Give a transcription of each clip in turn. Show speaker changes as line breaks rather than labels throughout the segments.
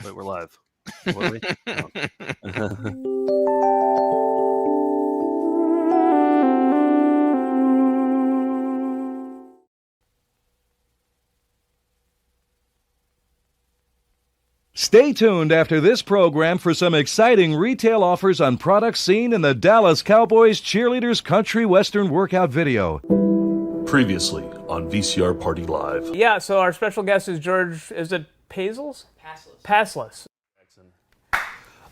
Wait, we're live. Were we? Oh.
Stay tuned after this program for some exciting retail offers on products seen in the Dallas Cowboys Cheerleaders Country Western workout video.
Previously on VCR Party Live.
Yeah, so our special guest is George, is it Paisless? Passless.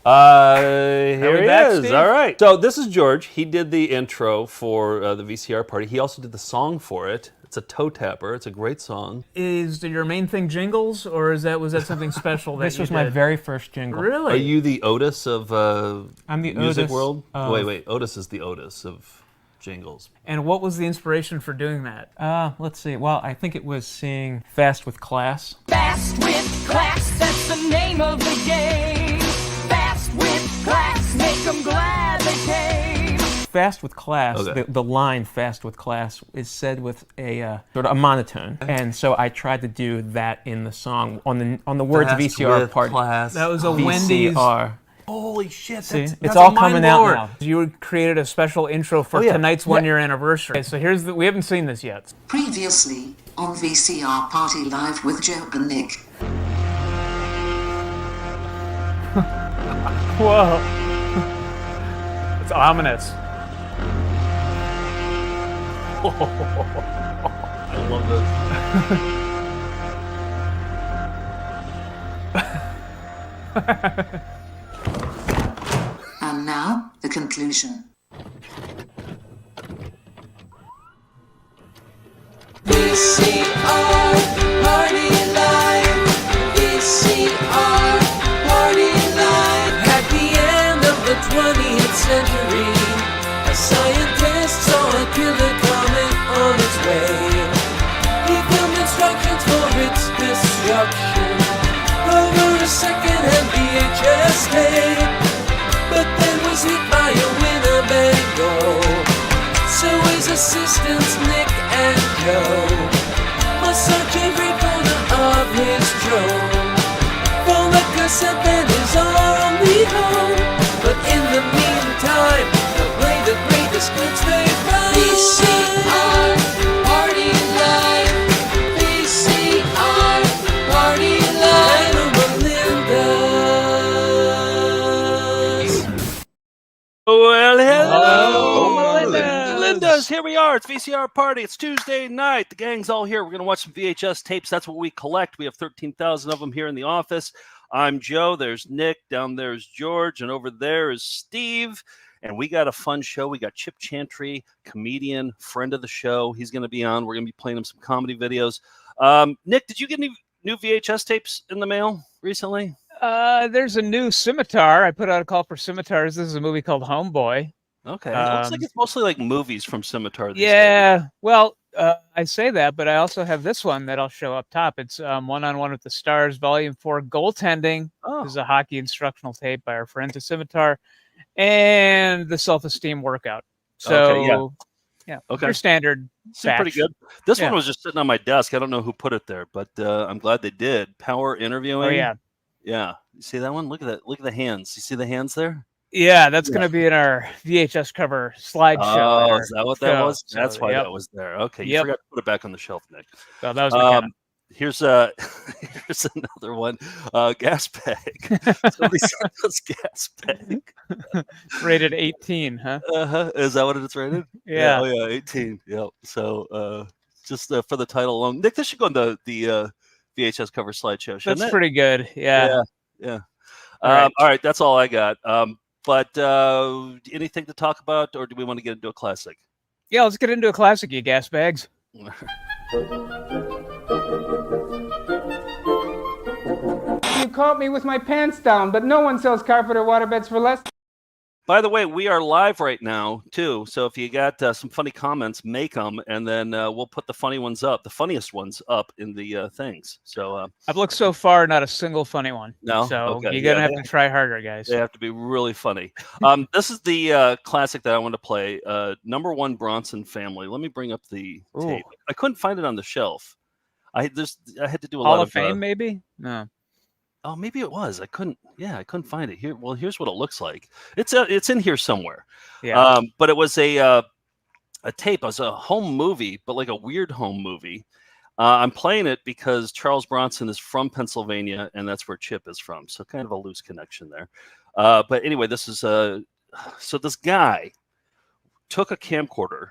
Here he
back,
is.
Steve?
All right. So this is George. He did the intro for the VCR party. He also did the song for it. It's a toe tapper. It's a great song.
Is your main thing jingles, or was that something special that
This
you
was
did?
my very first jingle.
Really?
Are you the Otis of
I'm the
music
Otis
world?
of-
Wait. Otis is the Otis of jingles.
And what was the inspiration for doing that?
Let's see. Well, I think it was seeing Fast with Class.
Fast with class, that's the name of the game. Fast with class, make them glad they came.
Fast with Class,
Okay.
the line Fast with Class is said with a sort of a monotone. And so I tried to do that in the song on the words
Fast
VCR
with
party.
class.
That was a Wendy's.
VCR.
Holy shit!
See,
That's
it's all
a mind
coming out
blower.
now.
You created a special intro for
yeah.
tonight's one-year anniversary. Okay, so we haven't seen this yet.
Previously on VCR Party Live with Joe and Nick.
Whoa. It's ominous.
I love this.
And now, the conclusion.
VCR Party Live. VCR Party Live. At the end of the 20th century, a scientist saw a killer comet on its way. He filmed instructions for its destruction over a second-hand VHS tape, but then was hit by a Winnebago. So his assistants Nick and Joe must search every corner of his drone for the cassette that is only home. But in the meantime, they'll play the greatest hits they find. VCR Party Live. VCR Party Live. Melinda's.
Well, hello.
Linda's, here we are. It's VCR Party. It's Tuesday night. The gang's all here. We're going to watch some VHS tapes. That's what we collect. We have 13,000 of them here in the office. I'm Joe. There's Nick. Down there's George. And over there is Steve. And we got a fun show. We got Chip Chantry, comedian, friend of the show. He's going to be on. We're going to be playing him some comedy videos. Nick, did you get any new VHS tapes in the mail recently?
There's a new Scimitar. I put out a call for Scimitars. This is a movie called Homeboy.
Okay. It looks like it's mostly like movies from Scimitar these days.
Yeah, well, I say that, but I also have this one that I'll show up top. It's One-on-One with the Stars, Volume 4, Goaltending.
Oh.
This is a hockey instructional tape by our friends at Scimitar, and the Self-Esteem Workout. So, yeah,
Okay.
your standard
Seemed pretty
batch.
good. This
Yeah.
one was just sitting on my desk. I don't know who put it there, but I'm glad they did. Power interviewing.
Oh, yeah.
Yeah. You see that one? Look at that. Look at the hands. You see the hands there?
Yeah, that's going to be in our VHS cover slideshow.
Oh,
there.
is that what that
So-
was? That's why
yep.
that was there. Okay. You
Yep.
forgot to put it back on the shelf, Nick.
So that was McKenna.
Here's here's another one. Gas bag. Somebody sent us gas bag.
Rated 18, huh?
Is that what it's rated?
Yeah.
Oh yeah, 18. Yep. So just for the title alone, Nick, this should go on the VHS cover slideshow, shouldn't
That's
it?
pretty good. Yeah.
Yeah.
All right.
That's all I got. But anything to talk about, or do we want to get into a classic?
Yeah, let's get into a classic, you gas bags.
You caught me with my pants down, but no one sells carpet or waterbeds for less.
By the way, we are live right now, too. So if you got some funny comments, make them, and then we'll put the funny ones up, the funniest ones up in the things. So
I've looked so far, not a single funny one.
No?
So
Okay,
you're going to
yeah,
have to try harder, guys.
they have to be really funny. This is the classic that I want to play, Number One Bronson Family. Let me bring up the tape. I couldn't find it on the shelf. I had to do a
Hall
lot
of Fame, maybe? No.
Oh, maybe it was. I couldn't find it here. Well, here's what it looks like. It's in here somewhere.
Yeah.
But it was a tape. It was a home movie, but like a weird home movie. I'm playing it because Charles Bronson is from Pennsylvania, and that's where Chip is from. So kind of a loose connection there. But anyway, this is so this guy took a camcorder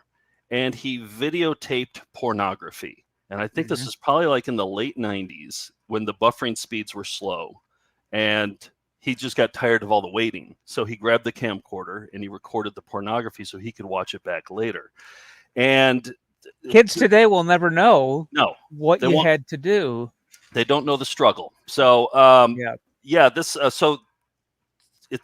and he videotaped pornography. And I think this is probably like in the late 90s when the buffering speeds were slow. And he just got tired of all the waiting. So he grabbed the camcorder and he recorded the pornography so he could watch it back later. And
kids today will never know what you
won't.
had to do.
They don't know the struggle. So, this,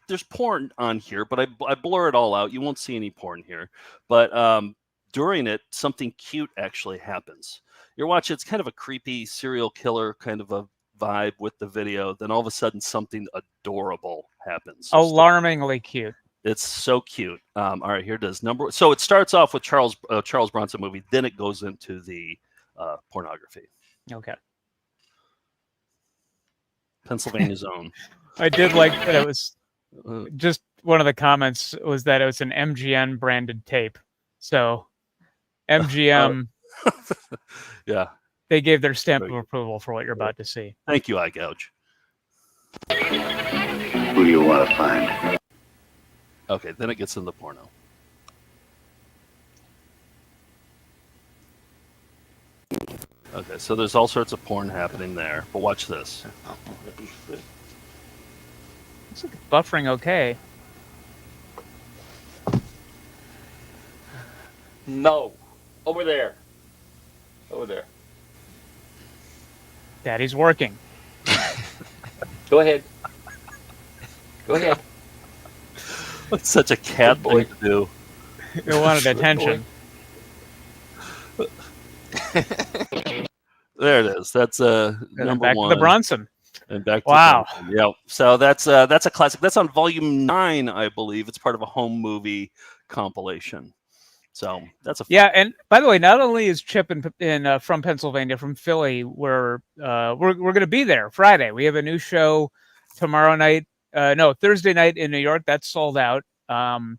there's porn on here, but I blur it all out. You won't see any porn here. But during it, something cute actually happens. You're watching, it's kind of a creepy serial killer kind of a vibe with the video. Then all of a sudden, something adorable happens.
Alarmingly cute.
It's so cute. All right, here it is. So it starts off with Charles Bronson movie. Then it goes into the pornography.
Okay.
Pennsylvania's own.
I did like that it was just one of the comments was that it was an MGM branded tape. So MGM,
yeah,
they gave their stamp of approval for what you're about to see.
Thank you, iGouge.
Who do you want to find?
Okay, then it gets in the porno. Okay, so there's all sorts of porn happening there, but watch this.
It's buffering okay.
No. Over there. Over there.
Daddy's working.
Go ahead. Go ahead.
It's such a cat thing to do.
It wanted attention.
There it is. That's number
back
one.
To the Bronson.
And back to
wow.
Bronson. Yeah. So that's a classic. That's on volume 9, I believe. It's part of a home movie compilation. So that's a
And by the way, not only is Chip in from Pennsylvania, from Philly, we're going to be there Friday. We have a new show tomorrow night. Thursday night in New York. That's sold out. And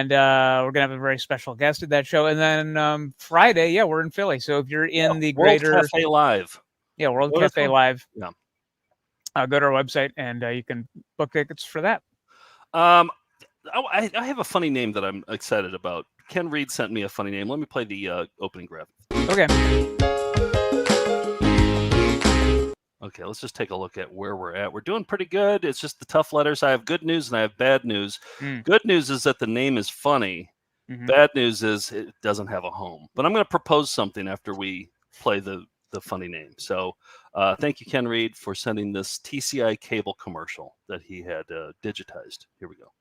we're gonna have a very special guest at that show. And then Friday, we're in Philly. So if you're in the greater
World Cafe Live,
World Cafe Live,
yeah,
go to our website and you can book tickets for that.
I have a funny name that I'm excited about. Ken Reed sent me a funny name. Let me play the opening grab. Okay, let's just take a look at where we're at. We're doing pretty good. It's just the tough letters. I have good news and I have bad news. Good news is that the name is funny. Bad news is it doesn't have a home. But I'm going to propose something after we play the funny name. So thank you, Ken Reed, for sending this TCI cable commercial that he had digitized. Here we go.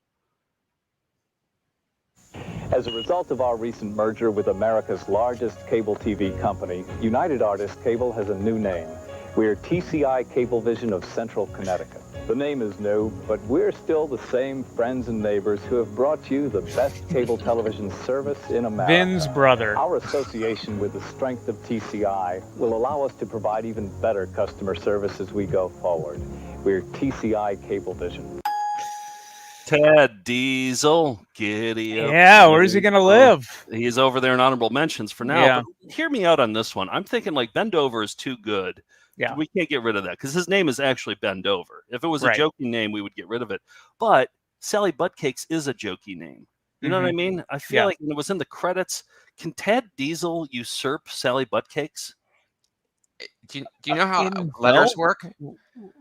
As a result of our recent merger with America's largest cable TV company, United Artists Cable has a new name. We're TCI Cablevision of Central Connecticut. The name is new, but we're still the same friends and neighbors who have brought you the best cable television service in America.
Vin's brother.
Our association with the strength of TCI will allow us to provide even better customer service as we go forward. We're TCI Cablevision.
Ted Diesel, giddy up.
Yeah, where's he going to live?
He's over there in honorable mentions for now.
Yeah.
But hear me out on this one. I'm thinking like Bend Over is too good.
Yeah.
We can't get rid of that because his name is actually Bend Over. If it was a joking name, we would get rid of it. But Sally Buttcakes is a jokey name. You know what I mean? I feel like when it was in the credits, can Ted Diesel usurp Sally Buttcakes?
Do you know how letters work?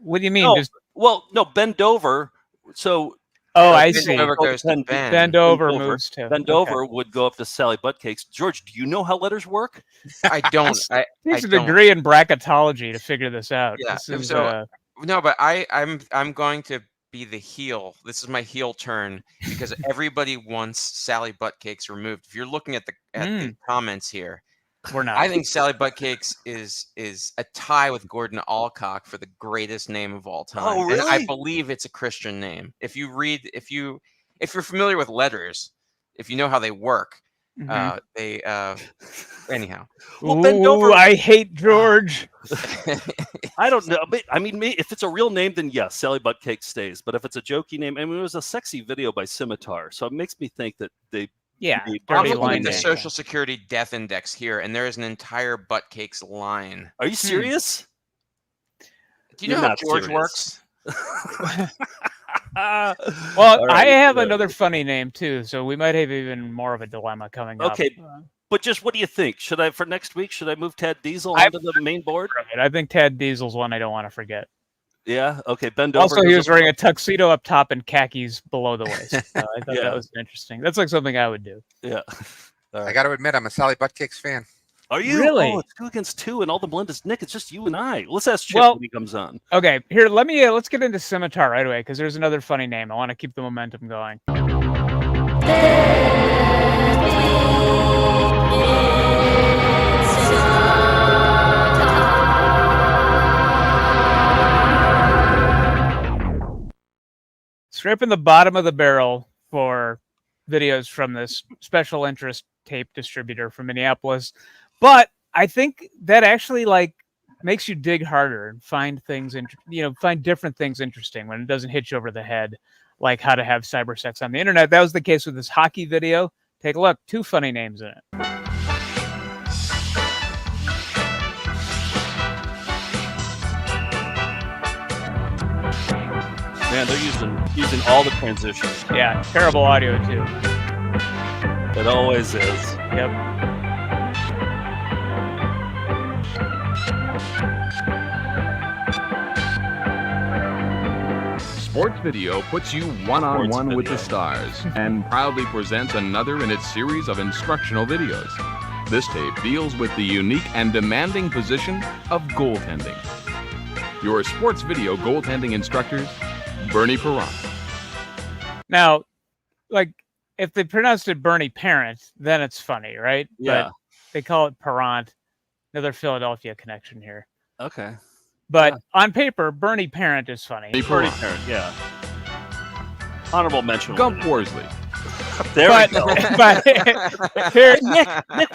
What do you mean?
No, Bend Over. So
I see.
Bend Over goes to Ben.
Bend Over moves to
Bend Over would go up to Sally Buttcakes. George, do you know how letters work?
I don't.
It takes a degree in bracketology to figure this out.
Yeah.
This is,
no, but I'm going to be the heel. This is my heel turn because everybody wants Sally Buttcakes removed. If you're looking at the comments here,
we're not.
I think Sally Buttcakes is a tie with Gordon Alcock for the greatest name of all time.
Oh, really?
And I believe it's a Christian name. If you're familiar with letters, if you know how they work, They anyhow.
Well, bend over.
I hate George.
I don't know. I mean, if it's a real name, then yes, Sally Buttcake stays. But if it's a jokey name, I mean, it was a sexy video by Scimitar, so it makes me think that they.
I'm looking at the Social Security Death Index here, and there is an entire Buttcakes line.
Are you serious?
Do you know how George works?
Well,
right,
I have another funny name too, so we might have even more of a dilemma coming up.
Okay, but just what do you think? Should I, for next week, should I move Tad Diesel onto the main board?
I think Tad Diesel's one I don't want to forget.
Yeah. Okay. Bend over.
Also, he was wearing a tuxedo up top and khakis below the waist. So I thought that was interesting. That's like something I would do.
Yeah.
I got to admit, I'm a Sally Buttcakes fan.
Are you
really?
Oh, it's 2-2, and all the blend is Nick. It's just you and I. Let's ask Chip when he comes on.
Okay, here. Let's get into Scimitar right away because there's another funny name. I want to keep the momentum going. Scraping the bottom of the barrel for videos from this special interest tape distributor from Minneapolis. But I think that actually makes you dig harder and find things, find different things interesting when it doesn't hit you over the head, like how to have cyber sex on the internet. That was the case with this hockey video. Take a look. 2 funny names in it.
Man, they're using all the transitions.
Yeah, terrible audio too.
It always is.
Yep.
Sports Video puts you one-on-one with the stars and proudly presents another in its series of instructional videos. This tape deals with the unique and demanding position of goaltending. Your Sports Video goaltending instructors, Bernie Perrant.
Now, if they pronounced it Bernie Parent, then it's funny, right?
Yeah.
But they call it Perrant. Another Philadelphia connection here.
Okay.
But on paper, Bernie Parent is funny.
Bernie Parent, yeah. Honorable mention.
Gump Worsley.
There we go.
But here,
Nick,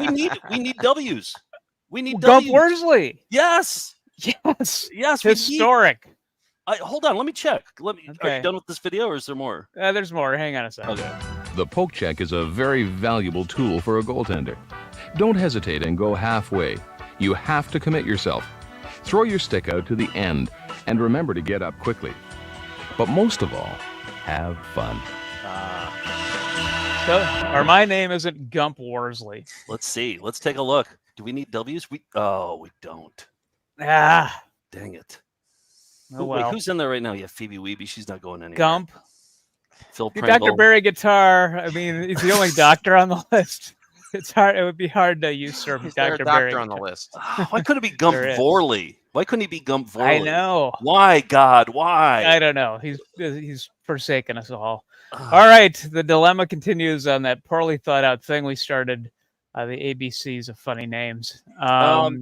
we need W's. We need
Gump
W's.
Worsley.
Yes.
Yes. Historic.
Hold on, let me check. Are
Okay.
you done with this video, or is there more?
There's more. Hang on a second.
Okay.
The poke check is a very valuable tool for a goaltender. Don't hesitate and go halfway. You have to commit yourself. Throw your stick out to the end and remember to get up quickly. But most of all, have fun.
Or my name isn't Gump Worsley.
Let's see. Let's take a look. Do we need W's? We don't.
Ah.
Dang it.
Oh, well.
Wait, who's in there right now? Yeah, Phoebe Weeby. She's not going anywhere.
Gump.
Phil
Dr.
Pringle.
Barry Guitar. I mean, he's the only doctor on the list. It's hard. It would be hard to usurp Dr. Barry.
On the list.
Why couldn't it be Gump Vorley? Why couldn't he be Gump Vorley?
I know.
Why, God? Why?
I don't know. He's forsaken us all. All right. The dilemma continues on that poorly thought out thing we started. The ABCs of funny names.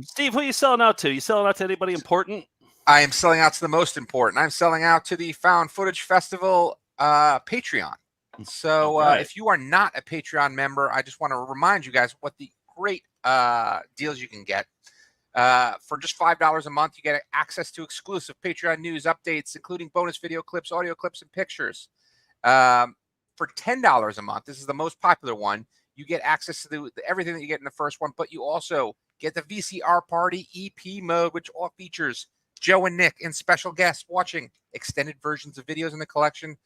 Steve, who are you selling out to? You selling out to anybody important?
I am selling out to the most important. I'm selling out to the Found Footage Festival Patreon. So if you are not a Patreon member, I just want to remind you guys what the great deals you can get. For just $5 a month, you get access to exclusive Patreon news updates, including bonus video clips, audio clips, and pictures. For $10 a month, this is the most popular one, you get access to everything that you get in the first one, but you also get the VCR Party EP mode, which all features Joe and Nick and special guests watching extended versions of videos in the collection.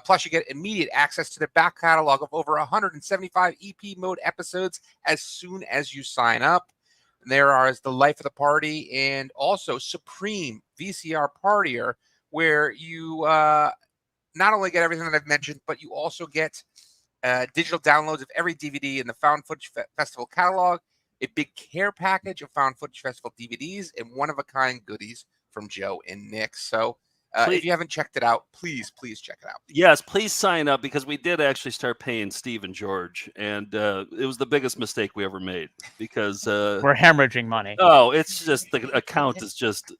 Plus, you get immediate access to the back catalog of over 175 EP mode episodes as soon as you sign up. And there are the Life of the Party and also Supreme VCR Partier, where you not only get everything that I've mentioned, but you also get digital downloads of every DVD in the Found Footage Festival catalog, a big care package of Found Footage Festival DVDs, and one-of-a-kind goodies from Joe and Nick. So if you haven't checked it out, please check it out.
Yes, please sign up, because we did actually start paying Steve and George, and it was the biggest mistake we ever made, because
we're hemorrhaging money.
Oh, it's just the account is just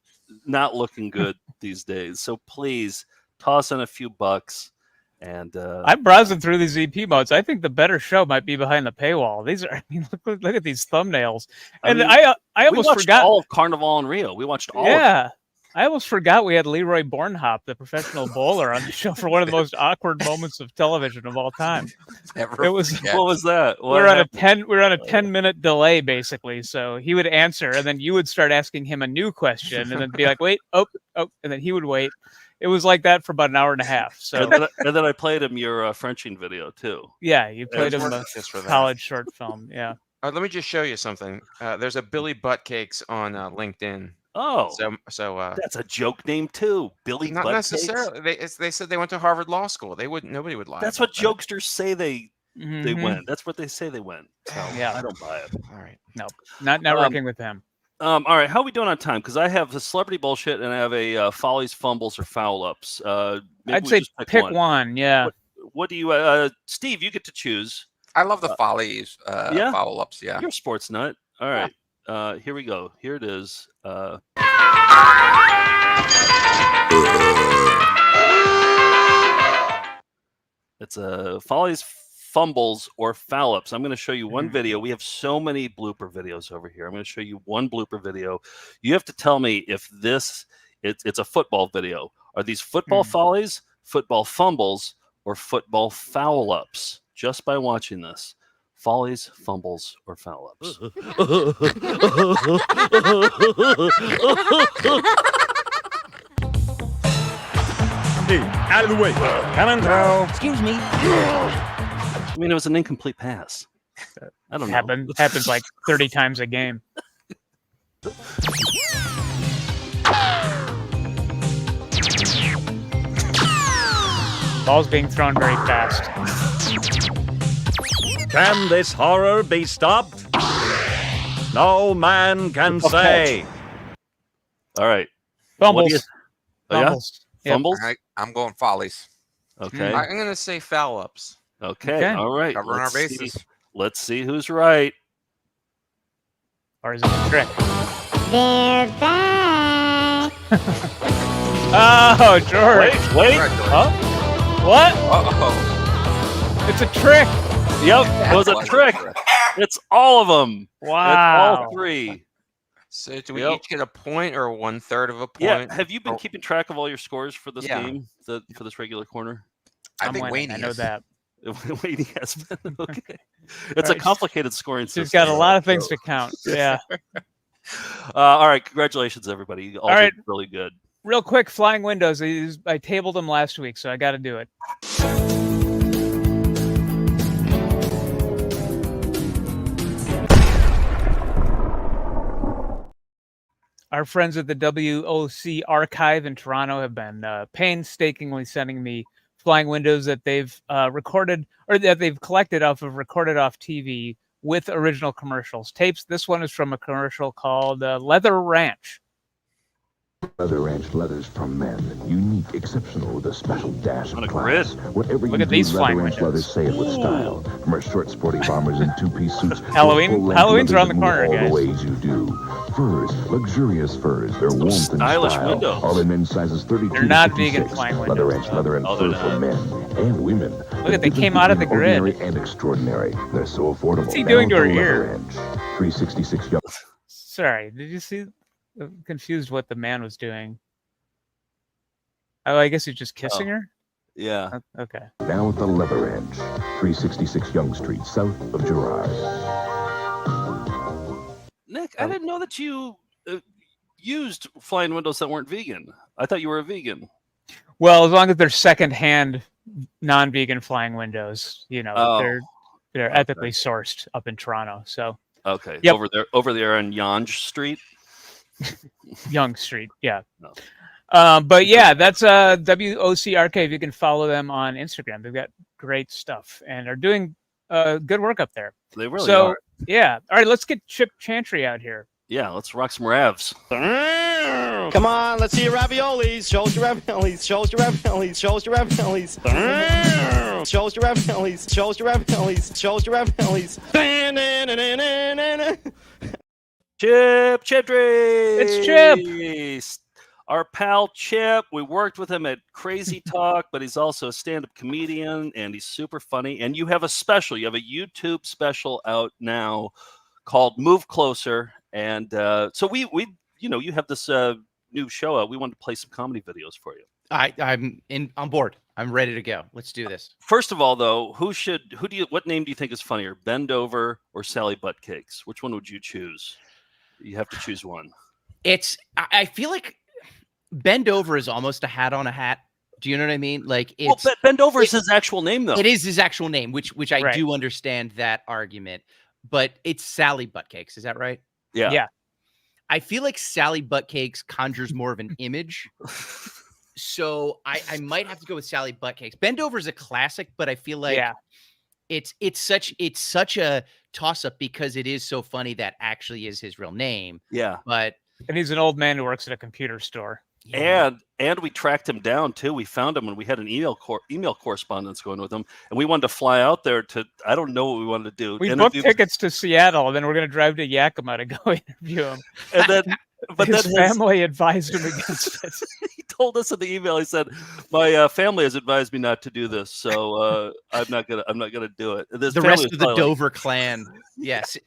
not looking good these days. So please toss in a few bucks. And
I'm browsing through these EP modes. I think the better show might be behind the paywall. These are, I mean, look at these thumbnails. And I almost forgot
all of Carnival in Rio. We watched all.
Yeah, I almost forgot we had Leroy Bornhop, the professional bowler, on the show for one of the most awkward moments of television of all time.
What was that?
We were on a 10-minute delay basically. So he would answer, and then you would start asking him a new question, and then be like, "Wait, oh," and then he would wait. It was like that for about an hour and a half. So
and then I played him your Frenching video too.
Yeah, you played him a college short film. Yeah.
Let me just show you something. There's a Billy Buttcakes on LinkedIn.
Oh,
so
that's a joke name too, Billy.
Not
Buttcakes?
necessarily. They said they went to Harvard Law School. Nobody would lie.
That's what
about
jokesters say they went. That's what they say they went. So
Yeah.
I don't buy it.
All right,
no, not working with them.
All right, how are we doing on time? Because I have the celebrity bullshit and I have a Follies, fumbles, or foul ups.
I'd say pick one. Yeah.
What do you, Steve? You get to choose.
I love the Follies
yeah?
foul ups. Yeah,
You're a sports nut. All right. Here we go. Here it is. It's a Follies, fumbles, or foul ups. I'm going to show you one video. We have so many blooper videos over here. I'm going to show you one blooper video. You have to tell me if it's a football video. Are these football follies, football fumbles, or football foul ups? Just by watching this. Follies, fumbles, or foul ups.
Hey, out of the way. Come on, throw.
Excuse me.
I mean, it was an incomplete pass. I don't know.
Happens like 30 times a game. Ball's being thrown very fast.
Can this horror be stopped? No man can say.
All right.
Fumbles.
Fumbles.
Yep.
Fumbles.
I'm going Follies.
Okay.
I'm going to say foul ups.
Okay. All right.
Covering our bases.
Let's see who's right.
Or is it a trick?
They're back.
Oh, George.
Wait.
Huh? What?
Uh-oh.
It's a trick.
Yep. It was a trick. It's all of them.
Wow.
It's all three.
So do we each get a point or 1/3 of a point?
Yeah. Have you been keeping track of all your scores for this game, for this regular corner?
I think Wayne.
I know that.
Wayne has been. Okay. It's a complicated scoring system.
She's got a lot of things to count. Yeah.
All right. Congratulations, everybody. You all did really good.
Real quick, flying windows. I tabled them last week, so I got to do it. Our friends at the WOC Archive in Toronto have been painstakingly sending me flying windows that they've recorded or that they've collected recorded off TV with original commercials. Tapes. This one is from a commercial called Leather Ranch.
Leather Ranch leathers from men. Unique, exceptional, with a special dash of class. Whatever
Look
you
at these
do,
flying
Leather Ranch leathers say it with style. From our short, sporty bombers and two-piece suits.
Halloween's around the corner,
all
guys.
the ways you do. Furs, luxurious furs. They're warmth and
stylish
style.
windows.
All in men's sizes 32
They're
to
not
56.
vegan flying windows.
Leather Ranch leather and fur for men and women.
Look at they came out of the grid.
Ordinary and extraordinary. They're so affordable.
What's he doing to her
Leather
ear?
Ranch. 366 young.
Sorry, did you see? I'm confused what the man was doing. Oh, I guess he's just kissing her?
Yeah.
Okay.
Now at the Leather Ranch, 366 Young Street, south of Girard.
Nick, I didn't know that you used flying windows that weren't vegan. I thought you were a vegan.
Well, as long as they're secondhand, non-vegan flying windows, they're ethically sourced up in Toronto. So.
Okay.
Yep.
Over there on Yonge Street.
Young Street. Yeah. No. But yeah, that's WOC Archive. You can follow them on Instagram. They've got great stuff and are doing good work up there.
They really are.
Yeah. All right, let's get Chip Chantry out here.
Yeah, let's rock some ravs.
Come on, let's see your raviolis. Show us your raviolis. Show us your raviolis. Show us your raviolis. Show us your raviolis. Show us your raviolis. Show us your raviolis.
Chip Chantry.
It's Chip.
Our pal Chip, we worked with him at Crazy Talk, but he's also a stand-up comedian, and he's super funny. And you have a special. You have a YouTube special out now called Move Closer. And so we you have this new show out. We wanted to play some comedy videos for you.
I'm on board. I'm ready to go. Let's do this.
First of all, though, what name do you think is funnier, Bend Over or Sally Buttcakes? Which one would you choose? You have to choose one.
I feel like Bend Over is almost a hat on a hat. Do you know what I mean? Like,
Bend Over is his actual name, though.
It is his actual name, which I do understand that argument. But it's Sally Buttcakes. Is that right?
Yeah.
Yeah.
I feel like Sally Buttcakes conjures more of an image. So I might have to go with Sally Buttcakes. Bend Over is a classic, but I feel like it's such a toss-up because it is so funny that actually is his real name.
Yeah.
And he's an old man who works at a computer store.
Yeah. And we tracked him down too. We found him and we had an email correspondence going with him, and we wanted to fly out there to. I don't know what we wanted to do.
We booked tickets to Seattle, and then we're going to drive to Yakima to go interview him.
And then, but
his
then
family advised him against it.
He told us in the email. He said, "My family has advised me not to do this, so I'm not gonna do it."
The rest of the Dover clan, yes,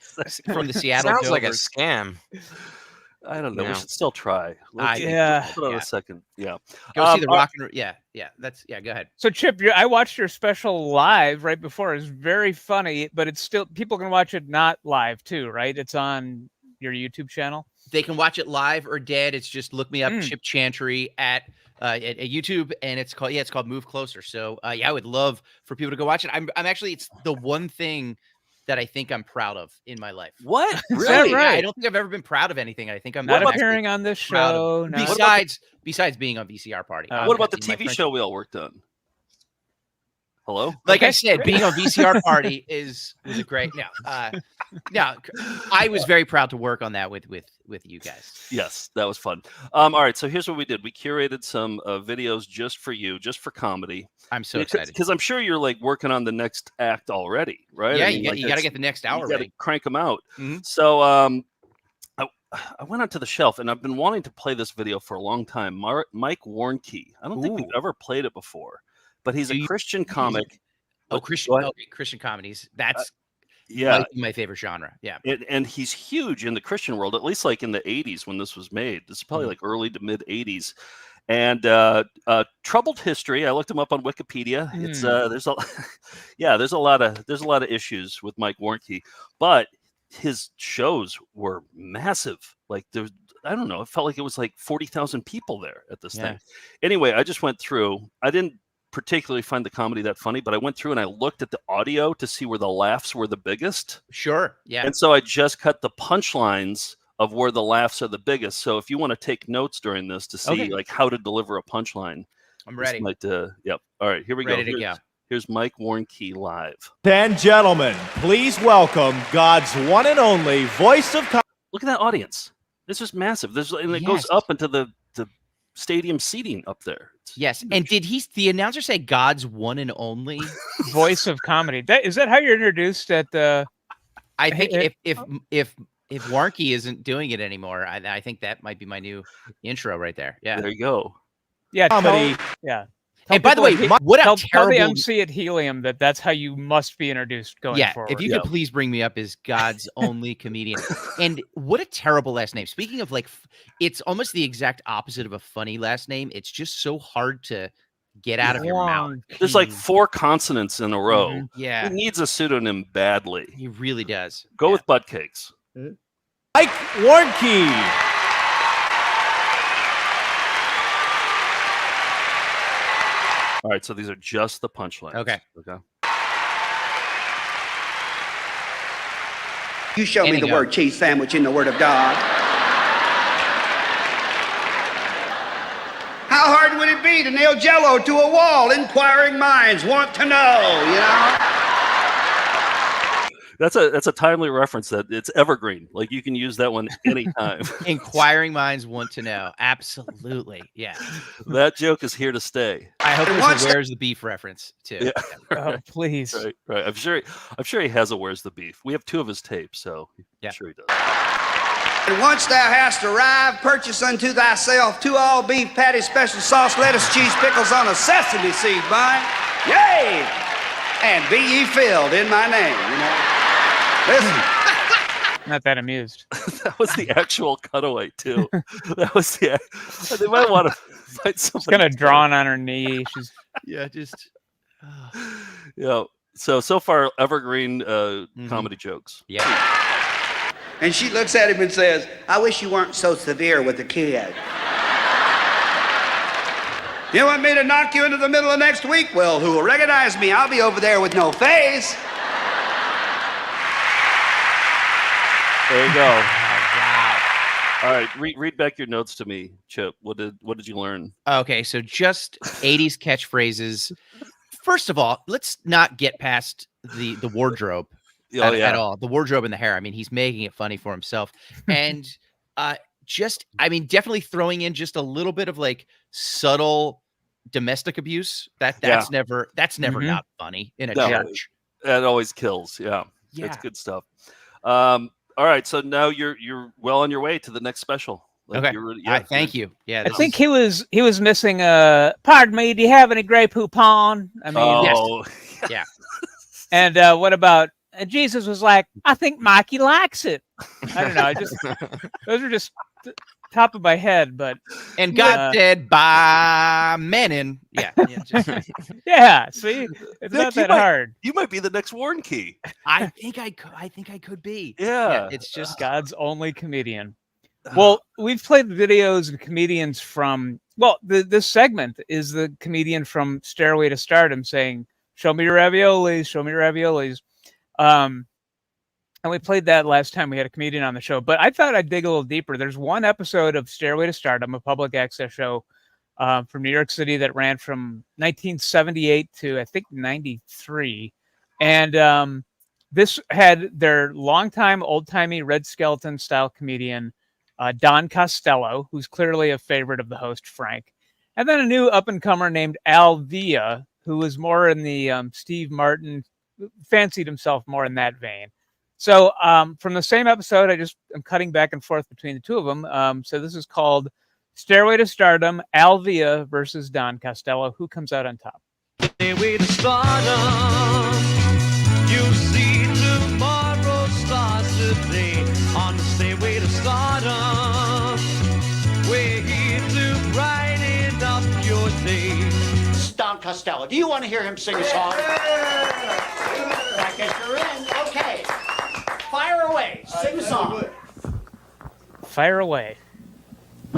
from the Seattle.
Sounds like a
Dovers.
scam.
I don't know. We should still try. Hold on a second. Yeah.
Go see the rock and yeah. Go ahead.
So Chip, I watched your special live right before. It was very funny, but it's still people can watch it not live too, right? It's on your YouTube channel.
They can watch it live or dead. It's just look me up, Chip Chantry at YouTube, and it's called Move Closer. So I would love for people to go watch it. I'm actually it's the one thing that I think I'm proud of in my life.
What?
Really? Right? I don't think I've ever been proud of anything. I think I'm
not appearing on this show.
Besides being on VCR Party.
What about the TV show we all worked on? Hello?
Like I said, being on VCR Party was a great. No, I was very proud to work on that with you guys.
Yes, that was fun. All right, so here's what we did. We curated some videos just for you, just for comedy.
I'm so excited
because I'm sure you're like working on the next act already, right?
Yeah,
I mean,
you got to get the next hour.
You got to crank them out.
Mm-hmm.
So I went onto the shelf, and I've been wanting to play this video for a long time. Mike Warnke. I don't think we've ever played it before, but he's a Christian comic.
Christian comedies. That's my favorite genre. Yeah,
and he's huge in the Christian world, at least like in the 80s when this was made. This is probably like early to mid 80s. And troubled history. I looked him up on Wikipedia. It's there's a lot of issues with Mike Warnke, but his shows were massive. Like I don't know, it felt like it was like 40,000 people there at this thing. Anyway, I just went through. I didn't particularly find the comedy that funny, but I went through and I looked at the audio to see where the laughs were the biggest.
Sure. Yeah.
And so I just cut the punchlines of where the laughs are the biggest. So if you want to take notes during this to see like how to deliver a punchline,
I'm ready.
Yep. All right, here we
ready
go.
To go.
Here's Mike Warnke live.
And gentlemen, please welcome God's one and only voice of comedy.
Look at that audience. This is massive. And it goes up into the stadium seating up there.
Yes. And did the announcer say God's one and only
voice of comedy? Is that how you're introduced at the?
I think if Warnke isn't doing it anymore, I think that might be my new intro right there. Yeah.
There you go.
Yeah.
Comedy.
And by the way, what a
tell
terrible
the MC at Helium that's how you must be introduced going forward.
If you could please bring me up as God's only comedian. And what a terrible last name. Speaking of it's almost the exact opposite of a funny last name. It's just so hard to get out of your mouth.
There's like 4 consonants in a row.
Mm-hmm. Yeah.
He needs a pseudonym badly.
He really does.
Go with Buttcakes.
Mike Warnke.
All right, so these are just the punchlines.
Okay.
You show me the word cheese sandwich in the Word of God. How hard would it be to nail Jell-O to a wall? Inquiring minds want to know, you know?
That's a timely reference. That it's evergreen. Like you can use that one anytime.
Inquiring minds want to know. Absolutely, yeah.
That joke is here to stay.
I hope there's a "Where's the Beef" reference too.
Yeah.
Oh, please.
Right. I'm sure he has a "Where's the Beef." We have 2 of his tapes, so I'm sure he does.
And once thou hast arrived, purchase unto thyself 2 all-beef patties, special sauce, lettuce, cheese, pickles on a sesame seed bun. Yay! And be ye filled in my name, you know. Listen.
Not that amused.
That was the actual cutaway, too. That was the... They might want to find somebody.
She's kind of drawn on her knee. She's...
Yeah, just...
Yeah. So far, evergreen comedy jokes.
Yeah.
And she looks at him and says, I wish you weren't so severe with the kid. You want me to knock you into the middle of next week? Well, who will recognize me? I'll be over there with no face.
There you go. Wow. All right, read back your notes to me, Chip. What did you learn?
Okay, so just 80s catchphrases. First of all, let's not get past the wardrobe. At all. The wardrobe and the hair. I mean, he's making it funny for himself. And definitely throwing in just a little bit of like subtle domestic abuse. That's never not funny in a church.
That always kills. Yeah. It's good stuff. All right, so now you're well on your way to the next special.
Okay. Thank you. Yeah.
I think he was missing pardon me, do you have any Grey Poupon? I mean,
yes. Yeah.
And what about Jesus was like, I think Mikey likes it. I don't know. Those are just top of my head, but
got dead by Menon. Yeah.
Yeah. See, it's not that hard.
You might be the next Warren Key.
I think I could be.
Yeah.
It's just God's only comedian. Well, we've played videos of comedians from. Well, this segment is the comedian from Stairway to Stardom saying, "Show me your raviolis. Show me your raviolis." And we played that last time we had a comedian on the show, but I thought I'd dig a little deeper. There's one episode of Stairway to Stardom, a public access show from New York City that ran from 1978 to I think 93. And this had their longtime old-timey Red Skelton style comedian, Don Costello, who's clearly a favorite of the host, Frank. And then a new up-and-comer named Alva, who was more in the Steve Martin, fancied himself more in that vein. So from the same episode, I'm cutting back and forth between the two of them. So this is called Stairway to Stardom, Alva versus Don Costello. Who comes out on top?
Stairway to Stardom. You see tomorrow starts today on the Stairway to Stardom. We're here to brighten up your day.
Don Costello. Do you want to hear him sing a song? I guess you're in. Okay. Fire away. Sing a song.
Fire away.
It's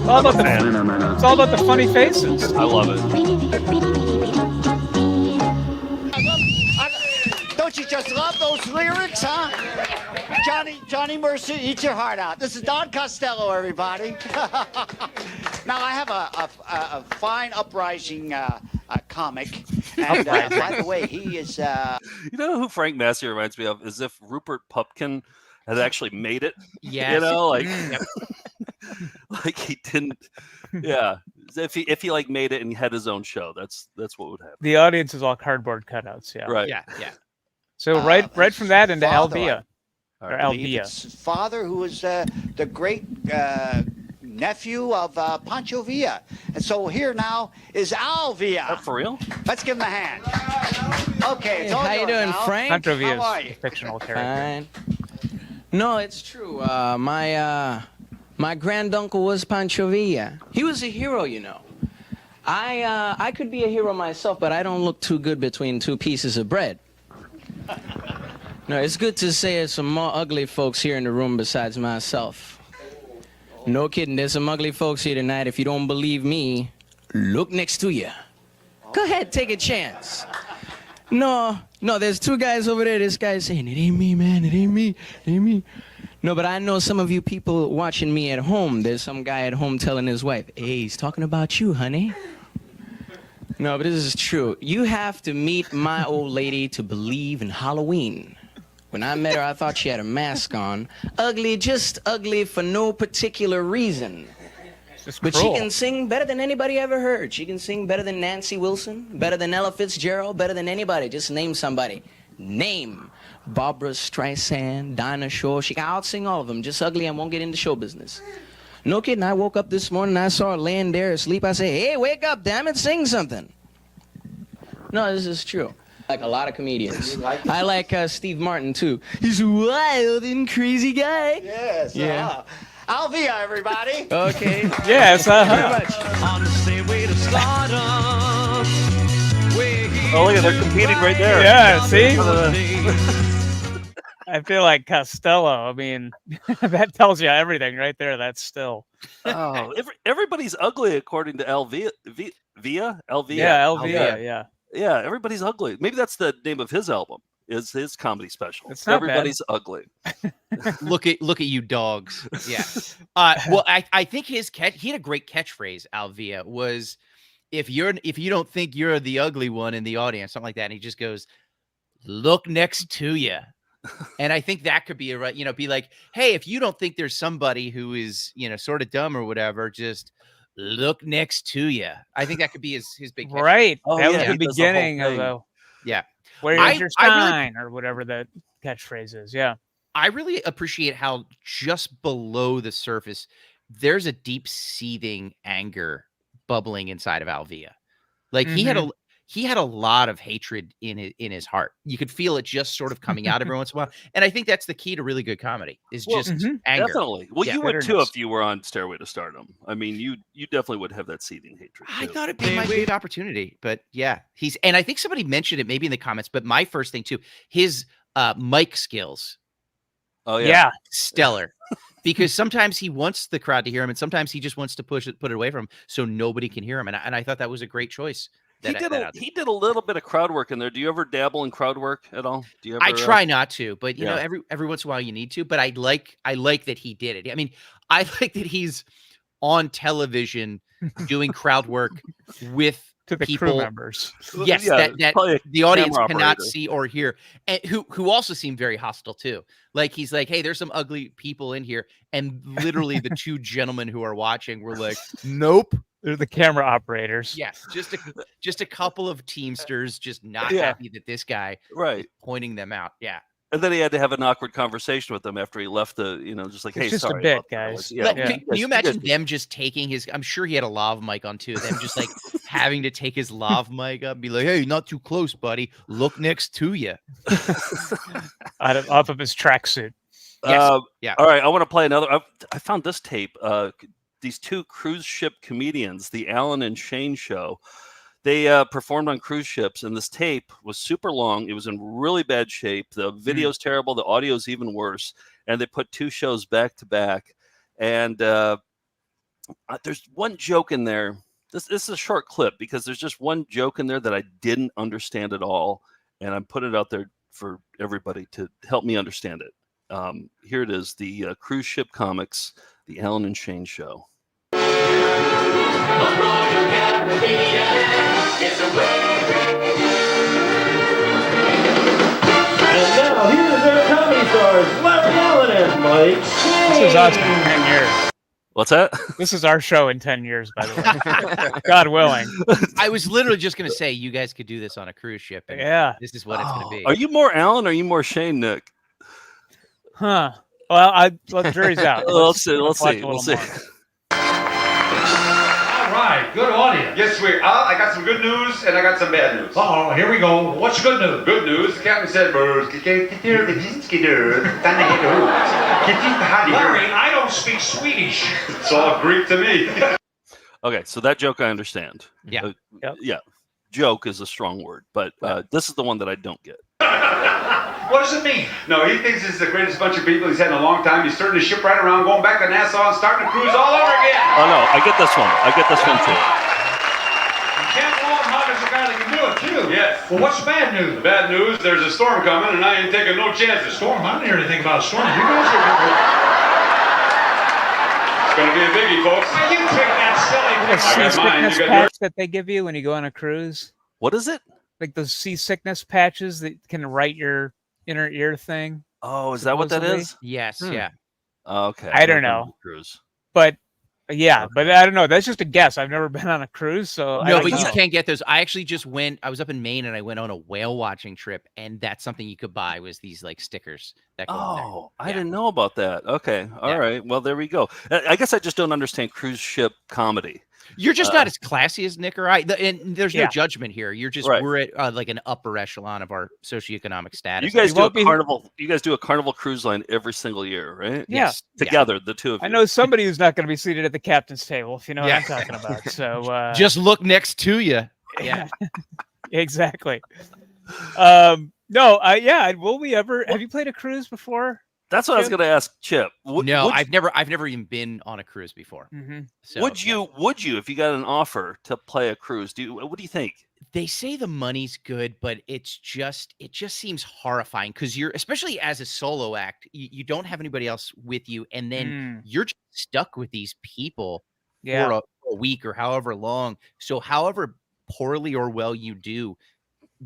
all about the funny faces.
I love it.
Don't you just love those lyrics, huh? Johnny Mercer, eat your heart out. This is Don Costello, everybody. Now, I have a fine uprising comic. And by the way, he is...
You know who Frank Massey reminds me of? As if Rupert Pupkin had actually made it.
Yes.
You know, like... like he didn't... Yeah. If he like made it and he had his own show, that's what would happen.
The audience is all cardboard cutouts, yeah.
Right.
Yeah.
So right from that into Alva.
Or Alva. Father, who was the great nephew of Pancho Villa. And so here now is Alva.
For real?
Let's give him a hand. Okay, it's all
how you doing,
now.
Frank?
Pancho
How are
Villa's
you?
a fictional character.
Fine. No, it's true. My granduncle was Pancho Villa. He was a hero, you know. I could be a hero myself, but I don't look too good between two pieces of bread. No, it's good to say there's some more ugly folks here in the room besides myself. No kidding, there's some ugly folks here tonight. If you don't believe me, look next to you. Go ahead, take a chance. No, there's two guys over there. This guy's saying, it ain't me, man, it ain't me. No, but I know some of you people watching me at home. There's some guy at home telling his wife, hey, he's talking about you, honey. No, but this is true. You have to meet my old lady to believe in Halloween. When I met her, I thought she had a mask on. Ugly, just ugly for no particular reason. But she can sing better than anybody ever heard. She can sing better than Nancy Wilson, better than Ella Fitzgerald, better than anybody. Just name somebody. Name. Barbara Streisand, Dinah Shore. She can out-sing all of them, just ugly and won't get into show business. No kidding, I woke up this morning and I saw her laying there asleep. I say, hey, wake up, damn it, sing something. No, this is true. Like a lot of comedians. I like Steve Martin, too. He's a wild and crazy guy.
Yes.
Yeah.
Alva, everybody.
Okay.
Yes,
Very much.
Oh, look at they're competing right there.
Yeah, see? I feel like Costello. I mean, that tells you everything right there. That's still.
Oh, everybody's ugly according to Elvia. Elvia.
Yeah, Elvia. Yeah.
Yeah, everybody's ugly. Maybe that's the name of his album. Is his comedy special?
It's not
Everybody's ugly.
Look at you, dogs. Yeah. Well, I think he had a great catchphrase. Alvia was, if you don't think you're the ugly one in the audience, something like that, and he just goes, "Look next to you." And I think that could be be like, hey, if you don't think there's somebody who is, sort of dumb or whatever, just look next to you. I think that could be his big catchphrase.
Right.
Oh,
that
yeah,
was the beginning of the.
Yeah.
Where's your sign or whatever that catchphrase is. Yeah.
I really appreciate how just below the surface, there's a deep seething anger bubbling inside of Alvia. Like he had a lot of hatred in his heart. You could feel it just sort of coming out every once in a while. And I think that's the key to really good comedy is just anger.
Definitely. Well,
Yeah.
you would too if you were on Stairway to Stardom. I mean, you definitely would have that seething hatred.
I
too.
thought it'd be my big opportunity, but yeah, and I think somebody mentioned it maybe in the comments, but my first thing too, his mic skills.
Oh yeah.
Stellar. Because sometimes he wants the crowd to hear him and sometimes he just wants to put it away from him so nobody can hear him. And I thought that was a great choice.
He did a little bit of crowd work in there. Do you ever dabble in crowd work at all? Do you ever,
I try not to, but you know, every once in a while you need to. But I like that he did it. I mean, I like that he's on television doing crowd work with
to the
people,
crew members.
Yes,
Yeah,
that the audience
camera
cannot
operator.
see or hear, and who also seem very hostile too. Like he's like, hey, there's some ugly people in here, and literally the two gentlemen who are watching were like, nope.
They're the camera operators.
Yes, just a couple of Teamsters just not
Yeah.
happy that this guy is pointing them out. Yeah.
And then he had to have an awkward conversation with them after he left the, just like,
It's
hey,
just
sorry
a bit,
about that.
guys.
Yeah.
Can you imagine them just taking his? I'm sure he had a lav mic on too. Them just like having to take his lav mic up and be like, "Hey, not too close, buddy. Look next to you."
Off of his tracksuit.
Yes. Yeah.
All right. I want to play another. I found this tape. These two cruise ship comedians, the Alan and Shane show, they performed on cruise ships, and this tape was super long. It was in really bad shape. The video's terrible. The audio's even worse. And they put two shows back to back. And there's one joke in there. This is a short clip because there's just one joke in there that I didn't understand at all. And I'm putting it out there for everybody to help me understand it. Here it is, the cruise ship comics, the Alan and Shane show.
And now, here's our comedy stars, Larry Allen and Mike.
This is us in 10 years.
What's that?
This is our show in 10 years, by the way. God willing.
I was literally just going to say you guys could do this on a cruise ship. And
Yeah.
This is what it's going to be.
Are you more Alan or are you more Shane, Nick?
Huh. Well, the jury's out.
Let's see.
watch a little
We'll see.
more.
All right, good audience.
Yes, sweet. I got some good news and I got some bad news.
Oh, here we go. What's good news?
Good news. The captain said,
Larry, I don't speak Swedish.
It's all Greek to me.
Okay, so that joke I understand.
Yeah.
Yeah. Joke is a strong word, but this is the one that I don't get.
What does it mean?
No, he thinks this is the greatest bunch of people he's had in a long time. He's turning the ship right around, going back to Nassau and starting to cruise all over again.
Oh, no, I get this one. Too.
You can't fall hard as a guy that can do it, too.
Yes.
Well, what's the bad news?
The bad news, there's a storm coming, and I ain't taking no chances.
Storm? I didn't hear anything about a storm. You guys are...
It's going to be a biggie, folks.
Now, you take that silly
The
I got mine.
seasickness
You got
patch that they give you when you go on a cruise.
What is it?
Like those seasickness patches that can write your inner ear thing.
Oh, is that what that
supposedly.
is?
Yes. Yeah.
Okay.
I don't know.
Cruise.
But Yeah, but I don't know. That's just a guess. I've never been on a cruise, so I
No,
don't
but you
know.
can't get those. I actually just went. I was up in Maine and I went on a whale watching trip, and that's something you could buy was these like stickers that go on there.
Oh, I didn't know about that. Okay, all right. Well, there we go. I guess I just don't understand cruise ship comedy.
You're just not as classy as Nick or I, and there's no
Yeah.
judgment here. You're just
Right.
we're at like an upper echelon of our socioeconomic status.
You guys do a
won't be-
carnival. You guys do a Carnival Cruise Line every single year, right?
Yeah.
Yes.
Together, the two of you.
I know somebody who's not going to be seated at the captain's table, if you know
Yeah.
what I'm talking about. So
Just look next to you. Yeah.
exactly. No, yeah. Will we ever? Have you played a cruise before?
That's what I was
Chip?
going to ask Chip.
No, I've never even been on a cruise before.
Mm-hmm.
So,
Would you, if you got an offer to play a cruise? What do you think?
They say the money's good, but it just seems horrifying because you're, especially as a solo act, you don't have anybody else with you, and then you're just stuck with these people for a week or however long. So however poorly or well you do,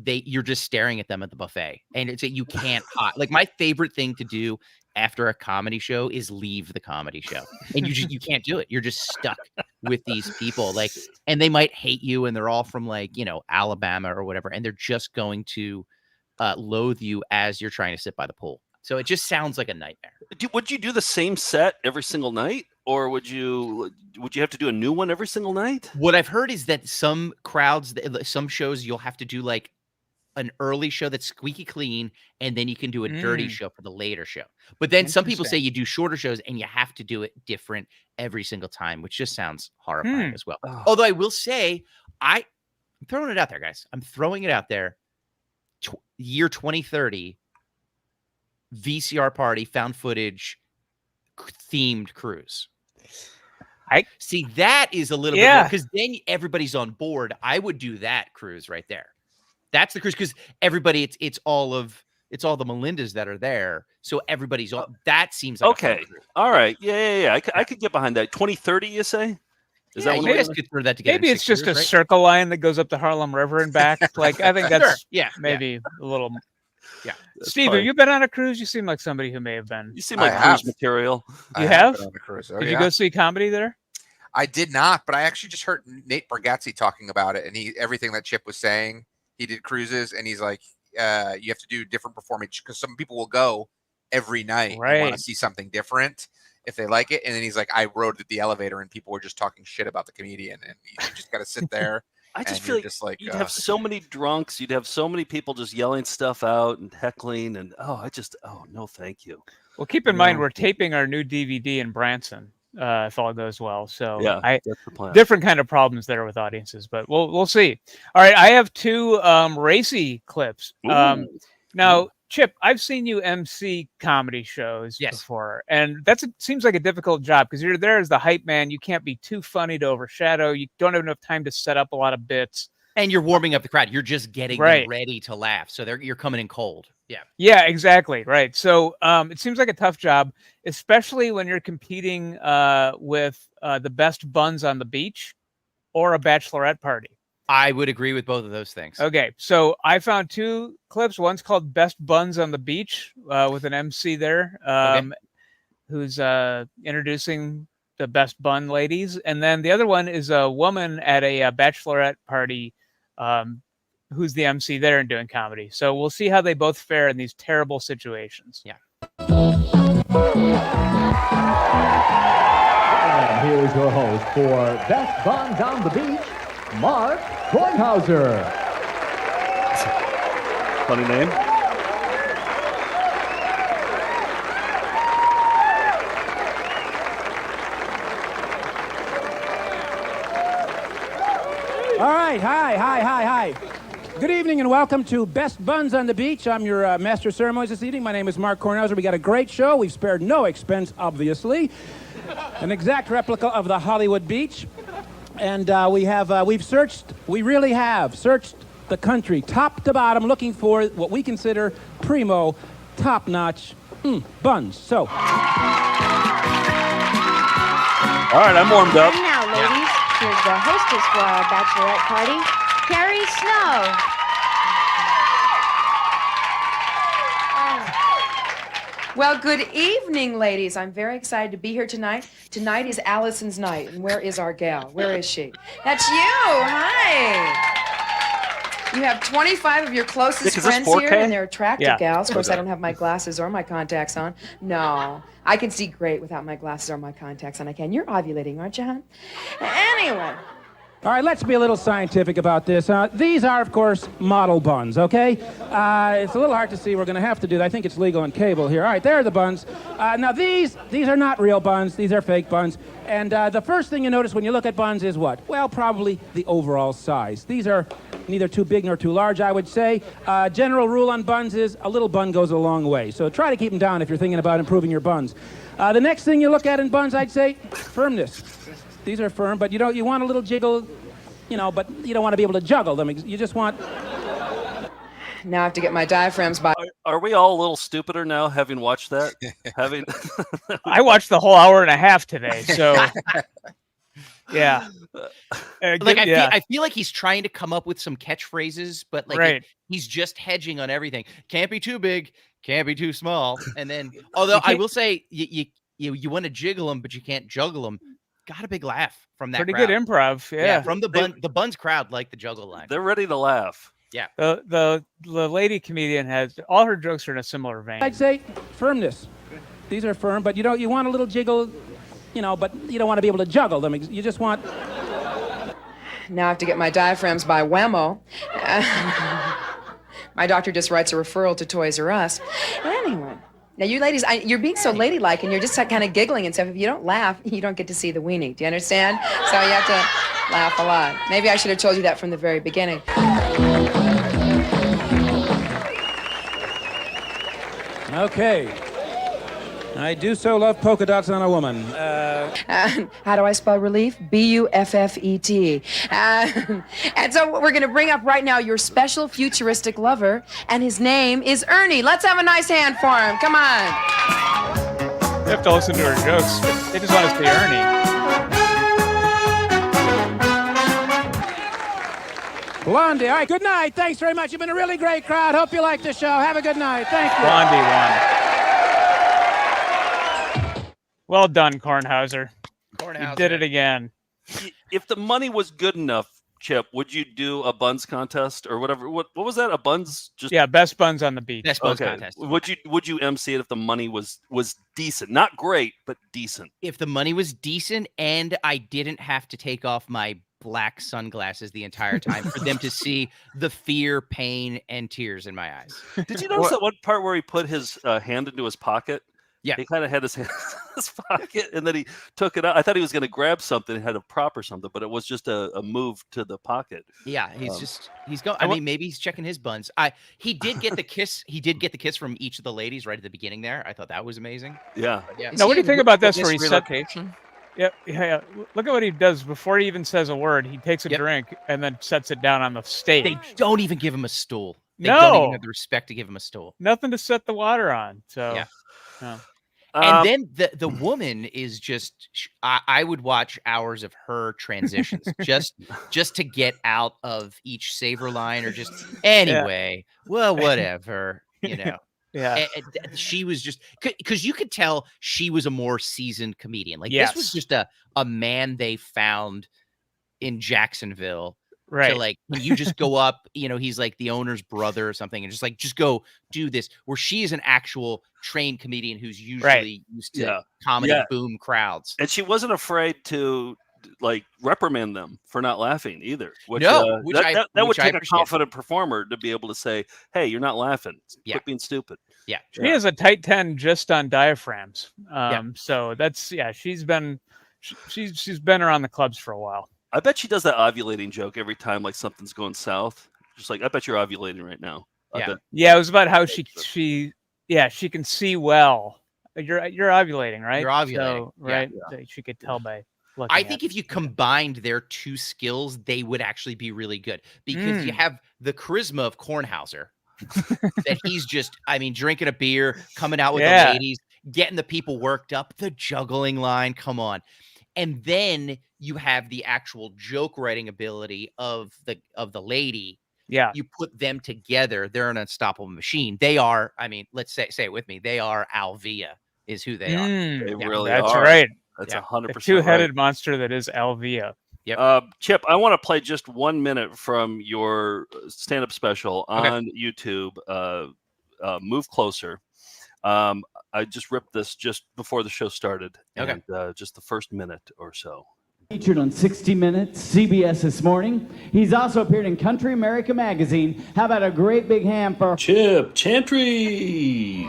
you're just staring at them at the buffet, and it's you can't hide. Like my favorite thing to do after a comedy show is leave the comedy show, and you can't do it. You're just stuck with these people, like, and they might hate you, and they're all from like Alabama or whatever, and they're just going to loathe you as you're trying to sit by the pool. So it just sounds like a nightmare.
Would you do the same set every single night, or would you have to do a new one every single night?
What I've heard is that some crowds, some shows, you'll have to do like an early show that's squeaky clean, and then you can do a dirty show for the later show. But then some people say you do shorter shows and you have to do it different every single time, which just sounds horrifying as well. Although I will say, I'm throwing it out there, guys. I'm throwing it out there. Year 2030, VCR party, found footage, themed cruise.
I
see that is a little bit more, because then everybody's on board. I would do that cruise right there. That's the cruise, because everybody, it's all the Melindas that are there, so everybody's all. That seems like
okay. All right, yeah. I could get behind that. 2030, you say? Is that what
you guys could throw that together?
Maybe it's just a circle line that goes up the Harlem River and back. Like I think that's maybe a little.
Yeah,
Steve, have you been on a cruise? You seem like somebody who may have been.
You seem like cruise material.
You have?
been on a cruise.
Did you go see comedy there?
I did not, but I actually just heard Nate Bargatze talking about it, and everything that Chip was saying. He did cruises, and he's like, you have to do different performance, because some people will go every night and want to see something different if they like it. And then he's like, I rode the elevator, and people were just talking shit about the comedian, and you just got to sit there.
I just feel like you'd have so many drunks, you'd have so many people just yelling stuff out and heckling, and no, thank you.
Well, keep in mind we're taping our new DVD in Branson. If all goes well, so
that's the plan.
Different kind of problems there with audiences, but we'll see. All right, I have two racy clips. Now, Chip, I've seen you MC comedy shows before, and seems like a difficult job because you're there as the hype man. You can't be too funny to overshadow. You don't have enough time to set up a lot of bits,
and you're warming up the crowd. You're just getting them ready to laugh, so you're coming in cold.
Yeah, exactly. Right. So it seems like a tough job, especially when you're competing with the best buns on the beach or a bachelorette party.
I would agree with both of those things.
Okay. So I found two clips. One's called Best Buns on the Beach with an MC there who's introducing the best bun ladies. And then the other one is a woman at a bachelorette party who's the MC there and doing comedy. So we'll see how they both fare in these terrible situations.
Yeah.
And here's your host for Best Buns on the Beach, Mark Kornhauser.
Funny name.
All right, hi. Good evening and welcome to Best Buns on the Beach. I'm your master of ceremonies this evening. My name is Mark Kornhauser. We got a great show. We've spared no expense, obviously. An exact replica of the Hollywood Beach. And we really have searched the country, top to bottom, looking for what we consider primo, top-notch buns. So.
All right, I'm warmed up.
And now, ladies, here's the hostess for our bachelorette party, Carrie Snow.
Well, good evening, ladies. I'm very excited to be here tonight Tonight is Allison's night, and where is our gal? Where is she? That's you. Hi. You have 25 of your closest
Nick, is this
friends
4K?
here, and they're attractive
Yeah.
gals. Of course,
Okay.
I don't have my glasses or my contacts on. No, I can see great without my glasses or my contacts on. I can. You're ovulating, aren't you, hon? Anyway.
All right, let's be a little scientific about this. These are, of course, model buns, okay? It's a little hard to see. We're going to have to do that. I think it's legal on cable here. All right, there are the buns. Now, these are not real buns. These are fake buns. And the first thing you notice when you look at buns is what? Well, probably the overall size. These are neither too big nor too large, I would say. General rule on buns is a little bun goes a long way. So try to keep them down if you're thinking about improving your buns. The next thing you look at in buns, I'd say firmness. These are firm, but you want a little jiggle, but you don't want to be able to juggle them. You just want...
Now I have to get my diaphragms by...
Are we all a little stupider now, having watched that?
I watched the whole hour and a half today, so... Yeah.
I feel like he's trying to come up with some catchphrases, but like he's just hedging on everything. Can't be too big, can't be too small. And then, although I will say, you want to jiggle them, but you can't juggle them. Got a big laugh from that.
Pretty
crowd.
good improv, yeah.
From the Buns crowd, like the juggle line.
They're ready to laugh.
Yeah.
The lady comedian has all her jokes are in a similar vein.
I'd say firmness. These are firm, but you want a little jiggle, but you don't want to be able to juggle them. You just want...
Now I have to get my diaphragms by Whammo. My doctor just writes a referral to Toys R Us. Anyway. Now, you ladies, you're being so ladylike, and you're just kind of giggling and stuff. If you don't laugh, you don't get to see the weenie. Do you understand? So you have to laugh a lot. Maybe I should have told you that from the very beginning.
Okay. I do so love polka dots on a woman.
How do I spell relief? B-U-F-F-E-T. And so we're going to bring up right now your special futuristic lover, and his name is Ernie. Let's have a nice hand for him. Come on.
You have to listen to her jokes. They just want to see Ernie.
Blondie, all right, good night. Thanks very much. You've been a really great crowd. Hope you like the show. Have a good night. Thank you.
Blondie won. Well done, Kornhauser. You did it again.
If the money was good enough, Chip, would you do a buns contest or whatever? What was that? A buns?
Best buns on the beach.
Best buns contest.
Would you MC it if the money was decent? Not great, but decent.
If the money was decent and I didn't have to take off my black sunglasses the entire time for them to see the fear, pain, and tears in my eyes.
Did you notice that one part where he put his hand into his pocket?
Yeah.
He kind of had his hand in his pocket, and then he took it out. I thought he was going to grab something and had a prop or something, but it was just a move to the pocket.
Yeah, he's going. I mean, maybe he's checking his buns. He did get the kiss. He did get the kiss from each of the ladies right at the beginning there. I thought that was amazing.
Yeah.
Now, what do you think about this? Where he
relocation?
Yeah. Look at what he does before he even says a word. He takes a drink and then sets it down on the stage.
They don't even give him a stool. They
No.
don't even have the respect to give him a stool.
Nothing to set the water on. So
Yeah.
no.
And then the woman is just, I would watch hours of her transitions just to get out of each saver line or just anyway, well, whatever, you know.
Yeah.
And she was just, because you could tell she was a more seasoned comedian. Like this was just a man they found in Jacksonville.
Right.
So like when you just go up, he's like the owner's brother or something, and just go do this. Where she is an actual trained comedian who's usually used to comedy boom crowds,
and she wasn't afraid to like reprimand them for not laughing either. Which,
that
would take a confident performer to be able to say, "Hey, you're not laughing. Quit being stupid."
Yeah,
she has a tight 10 just on diaphragms. So that's she's been around the clubs for a while.
I bet she does that ovulating joke every time like something's going south. Just like, I bet you're ovulating right now.
Yeah, it was about how she can see well. You're ovulating, right?
You're ovulating,
so, right? Yeah. She could tell by looking.
I think if you combined their two skills, they would actually be really good because you have the charisma of Kornhauser that he's just, drinking a beer, coming out with the ladies, getting the people worked up, the juggling line, come on. And then you have the actual joke writing ability of the lady.
Yeah.
You put them together. They're an unstoppable machine. They are, let's say it with me. They are Alvia is who they are.
They really
that's
are.
right.
That's
The
100%
two-headed
right.
monster that is Alva.
Yep.
Chip, I want to play just 1 minute from your stand-up special on YouTube. Move Closer. I just ripped this just before the show started, and just the first minute or so.
Featured on 60 Minutes, CBS this morning. He's also appeared in Country America magazine. How about a great big hand for
Chip Chantry?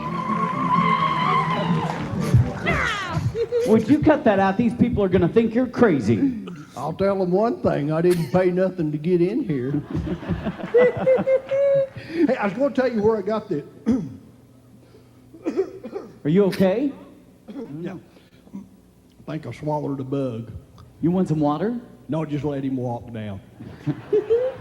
Would you cut that out? These people are going to think you're crazy.
I'll tell them one thing. I didn't pay nothing to get in here. Hey, I was going to tell you where I got this.
Are you okay?
Yeah. I think I swallowed a bug.
You want some water?
No, just let him walk down.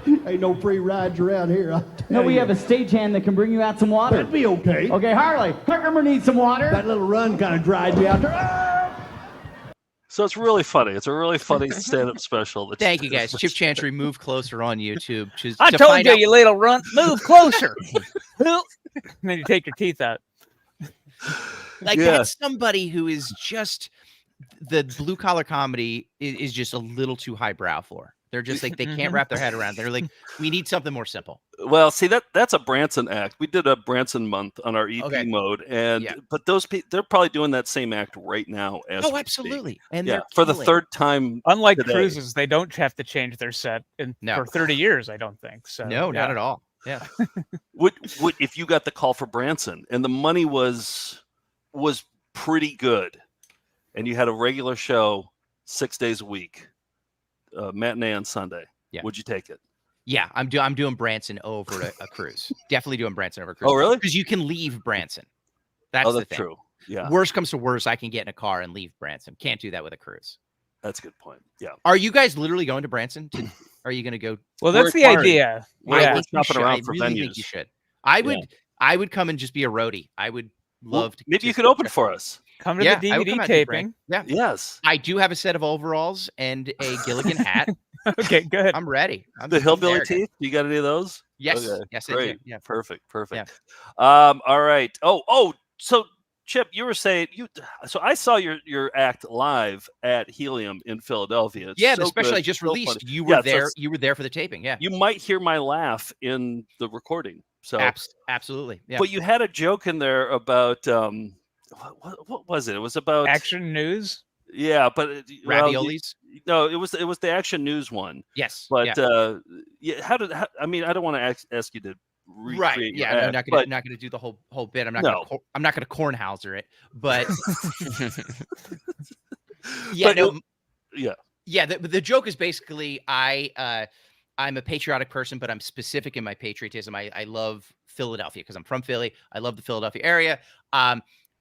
Ain't no free rides around here.
No, we have a stagehand that can bring you out some water.
That'd be okay.
Okay, Harley, Clicker needs some water.
That little run kind of dried me out there.
So it's really funny. It's a really funny stand-up special.
Thank you, guys. Chip Chantry, Move Closer on YouTube.
I told you, you little runt, move closer. And then you take your teeth out.
Like that's somebody who is just the blue collar comedy is just a little too highbrow for. They're just like they can't wrap their head around. They're like, we need something more simple.
Well, see that's a Branson act. We did a Branson month on our EP mode, and but those they're probably doing that same act right now. As we
absolutely,
speak.
and
for the third time.
Unlike
today.
cruises, they don't have to change their set for 30 years. I don't think so.
No, not at all. Yeah.
Would if you got the call for Branson and the money was pretty good, and you had a regular show 6 days a week, matinee on Sunday, would you take it?
Yeah, I'm doing Branson over a cruise. Definitely doing Branson over a cruise.
Oh, really?
Because you can leave Branson. That's the thing.
True. Yeah.
Worst comes to worst, I can get in a car and leave Branson. Can't do that with a cruise.
That's a good point. Yeah.
Are you guys literally going to Branson? Are you going to go?
Well, that's the idea.
We're shopping around for
really
venues.
Think you should. I would come and just be a roadie. I would love to.
Maybe you could open for us.
Come to the DVD taping.
Yeah.
Yes.
I do have a set of overalls and a Gilligan hat.
Okay, good.
I'm ready.
The hillbilly teeth. You got any of those?
Yes.
Okay.
Yes,
great.
I do. Yeah.
Perfect.
Yeah.
All right. So Chip, you were saying so I saw your act live at Helium in Philadelphia. It's
the special I just released. You were there. You were there for the taping. Yeah.
You might hear my laugh in the recording. So
absolutely. Yeah.
But you had a joke in there about what was it? It was about
Action News.
Yeah, but
raviolis.
No, it was the Action News one.
Yes.
But I mean, I don't want to ask you to recreate your act,
I'm not gonna do the whole bit. I'm not gonna Kornhauser it, but the joke is basically I'm a patriotic person, but I'm specific in my patriotism. I love Philadelphia because I'm from Philly. I love the Philadelphia area.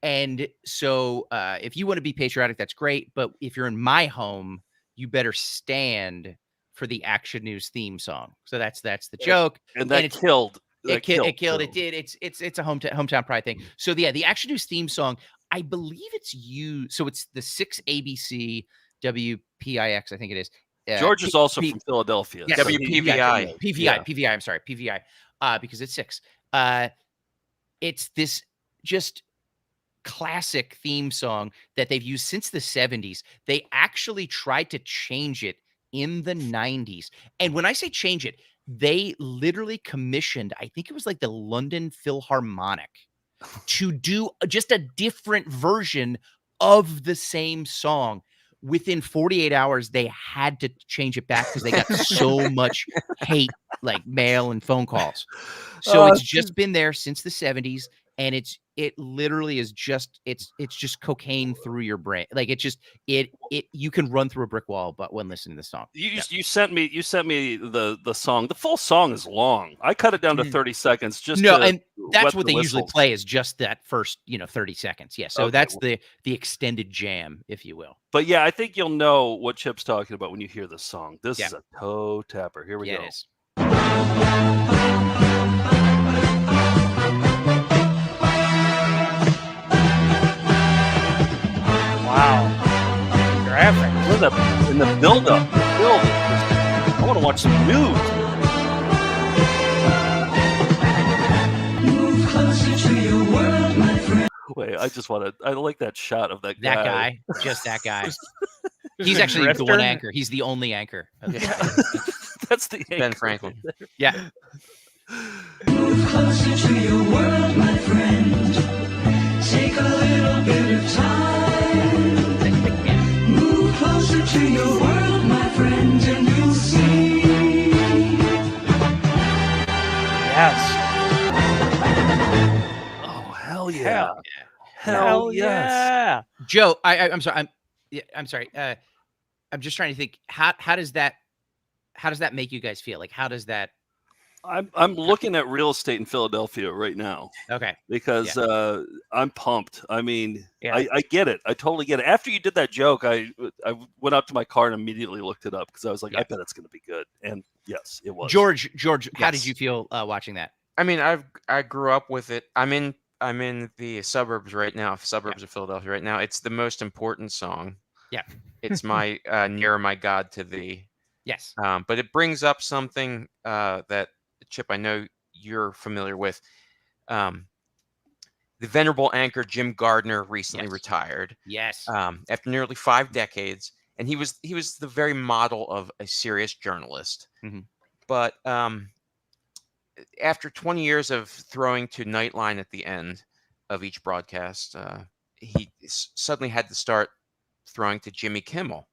And so if you want to be patriotic, that's great. But if you're in my home, you better stand for the Action News theme song. So that's the joke.
And that killed.
It killed. It did. It's a hometown pride thing. So the Action News theme song, I believe it's you. So it's the 6 ABC WPIX, I think it is.
George is also from Philadelphia.
Yes,
WPVI.
PVI. I'm sorry, PVI. Because it's 6. It's this just classic theme song that they've used since the 70s. They actually tried to change it in the 90s. And when I say change it, they literally commissioned, I think it was like the London Philharmonic, to do just a different version of the same song. Within 48 hours, they had to change it back because they got so much hate, like mail and phone calls. So it's just been there since the 70s, and it literally is just it's just cocaine through your brain. Like it you can run through a brick wall, but when listening to the song.
You sent me the song. The full song is long. I cut it down to 30 seconds.
And that's what they usually play is just that first 30 seconds. Yeah, so that's the extended jam, if you will.
But yeah, I think you'll know what Chip's talking about when you hear this song. This is a toe tapper. Here we go.
It is.
Wow. Graphic.
Look at that in the build-up. I want to watch some news. Wait, I like that shot of that guy.
That guy, just that guy. He's
a
actually the
drifter?
one anchor. He's the only anchor.
That's the
Ben
anchor
Franklin.
right there.
Yeah.
Move closer to your world, my friend. Take a little bit of time. Move closer to your world, my friend, and you'll see.
Yes.
Oh, hell yeah. Hell
Hell
yes.
yeah.
Joe, I'm sorry. I'm sorry. I'm just trying to think. How does that make you guys feel? Like, how does that?
I'm looking at real estate in Philadelphia right now.
Okay.
Because I'm pumped. I mean,
Yeah.
I get it. I totally get it. After you did that joke, I went out to my car and immediately looked it up because I was like, I bet it's going to be good. And yes, it was.
George, how did you feel watching that?
I mean, I grew up with it. I'm in the suburbs right now, of Philadelphia right now. It's the most important song.
Yeah.
It's my Nearer My God to Thee.
Yes.
But it brings up something that, Chip, I know you're familiar with. The venerable anchor Jim Gardner recently retired.
Yes.
After nearly 5 decades, and he was the very model of a serious journalist.
Mm-hmm.
But after 20 years of throwing to Nightline at the end of each broadcast, he suddenly had to start throwing to Jimmy Kimmel.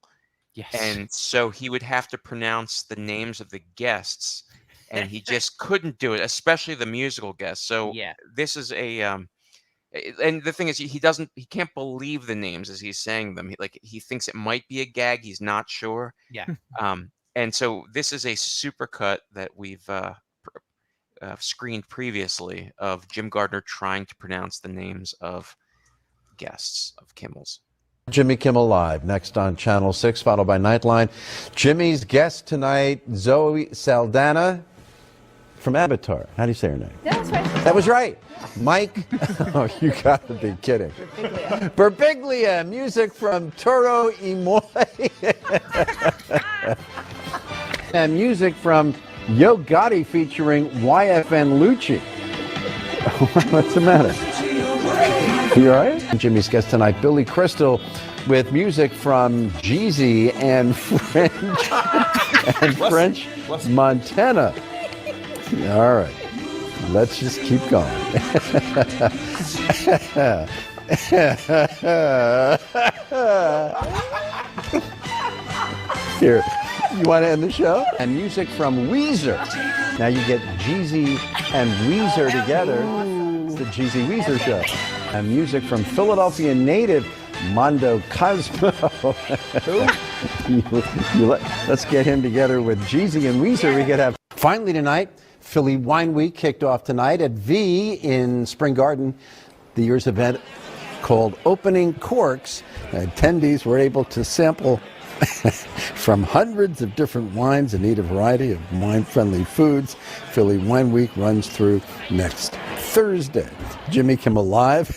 Yes.
And so he would have to pronounce the names of the guests, and he just couldn't do it, especially the musical guests. So this is a and the thing is, he can't believe the names as he's saying them. He thinks it might be a gag. He's not sure.
Yeah.
And so this is a supercut that we've screened previously of Jim Gardner trying to pronounce the names of guests of Kimmel's.
Jimmy Kimmel Live, next on Channel 6, followed by Nightline. Jimmy's guest tonight, Zoe Saldana from Avatar. How do you say her name?
Yeah, that's right.
That was right. Mike. Oh, you got to be kidding. Berbiglia, music from Toro y Moi. And music from Yo Gotti featuring YFN Lucci. What's the matter? You all right? Jimmy's guest tonight, Billy Crystal, with music from Jeezy and French Montana. All right, let's just keep going. Here, you want to end the show? And music from Weezer. Now you get Jeezy and Weezer together. It's the Jeezy Weezer show. And music from Philadelphia native Mondo Cosmo. Let's get him together with Jeezy and Weezer. We could have. Finally tonight, Philly Wine Week kicked off tonight at V in Spring Garden. The year's event called Opening Corks. Attendees were able to sample from hundreds of different wines and eat a variety of wine-friendly foods. Philly Wine Week runs through next Thursday. Jimmy Kimmel Live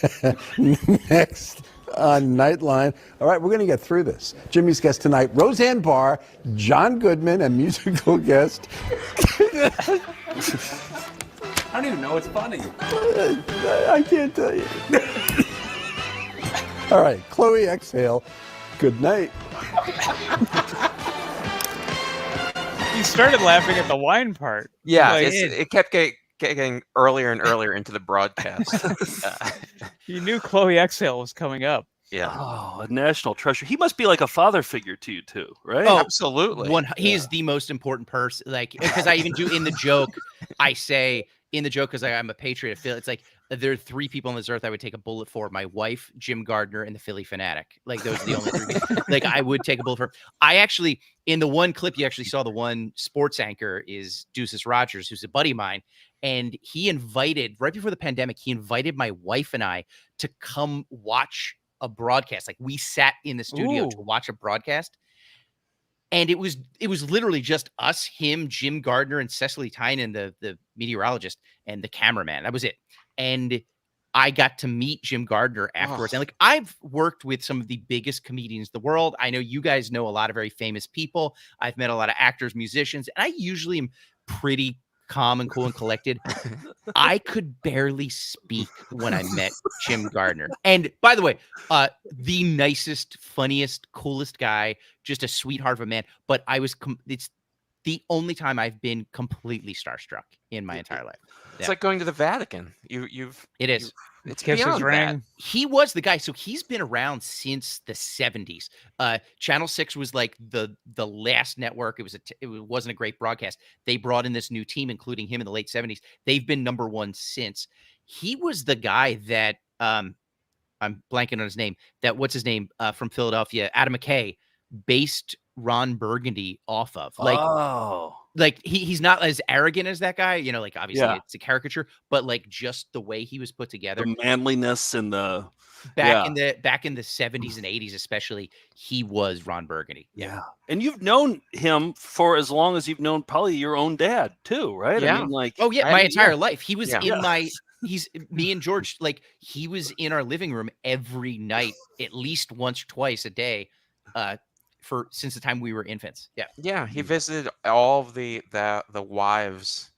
next on Nightline. All right, we're going to get through this. Jimmy's guest tonight, Roseanne Barr, John Goodman, and musical guest.
I don't even know what's funny.
I can't tell you. All right, Chloe, exhale. Good night.
You started laughing at the wine part.
Yeah,
Like,
it kept getting earlier and earlier into the broadcast.
you knew Chloe Exhale was coming up.
Yeah.
Oh, a national treasure. He must be like a father figure to you too, right?
Oh,
absolutely.
He is the most important person. Like, because I even do in the joke, I say in the joke, because I'm a patriot of Philly. It's like there are 3 people on this earth I would take a bullet for: my wife, Jim Gardner, and the Philly Fanatic. Like, those are the only 3 people. Like, I would take a bullet for. I actually, in the one clip you actually saw, the one sports anchor is Deuces Rogers, who's a buddy of mine. And he invited, right before the pandemic, he invited my wife and I to come watch a broadcast. Like, we sat in the studio to watch a broadcast. And it was literally just us, him, Jim Gardner, and Cecily Tynan, the meteorologist, and the cameraman. That was it. And I got to meet Jim Gardner afterwards. And like, I've worked with some of the biggest comedians in the world. I know you guys know a lot of very famous people. I've met a lot of actors, musicians, and I usually am pretty calm and cool and collected. I could barely speak when I met Jim Gardner. And by the way, the nicest, funniest, coolest guy, just a sweetheart of a man. But it's the only time I've been completely starstruck in my entire life.
It's like going to the Vatican. It's
Kiss his
beyond
ring.
that.
He was the guy. So he's been around since the 70s. Channel 6 was like the last network. It wasn't a great broadcast. They brought in this new team, including him in the late 70s. They've been #1 since. He was the guy that I'm blanking on his name. What's his name from Philadelphia? Adam McKay based Ron Burgundy off of. Like he's not as arrogant as that guy, like obviously it's a caricature, but like just the way he was put together,
the manliness and the
back in the 70s and 80s, especially, he was Ron Burgundy.
Yeah. And you've known him for as long as you've known probably your own dad too, right?
Yeah.
I mean, like,
my entire life. He was
Yeah.
he's me and George, like he was in our living room every night, at least once or twice a day, since the time we were infants.
Yeah, he visited all of the wives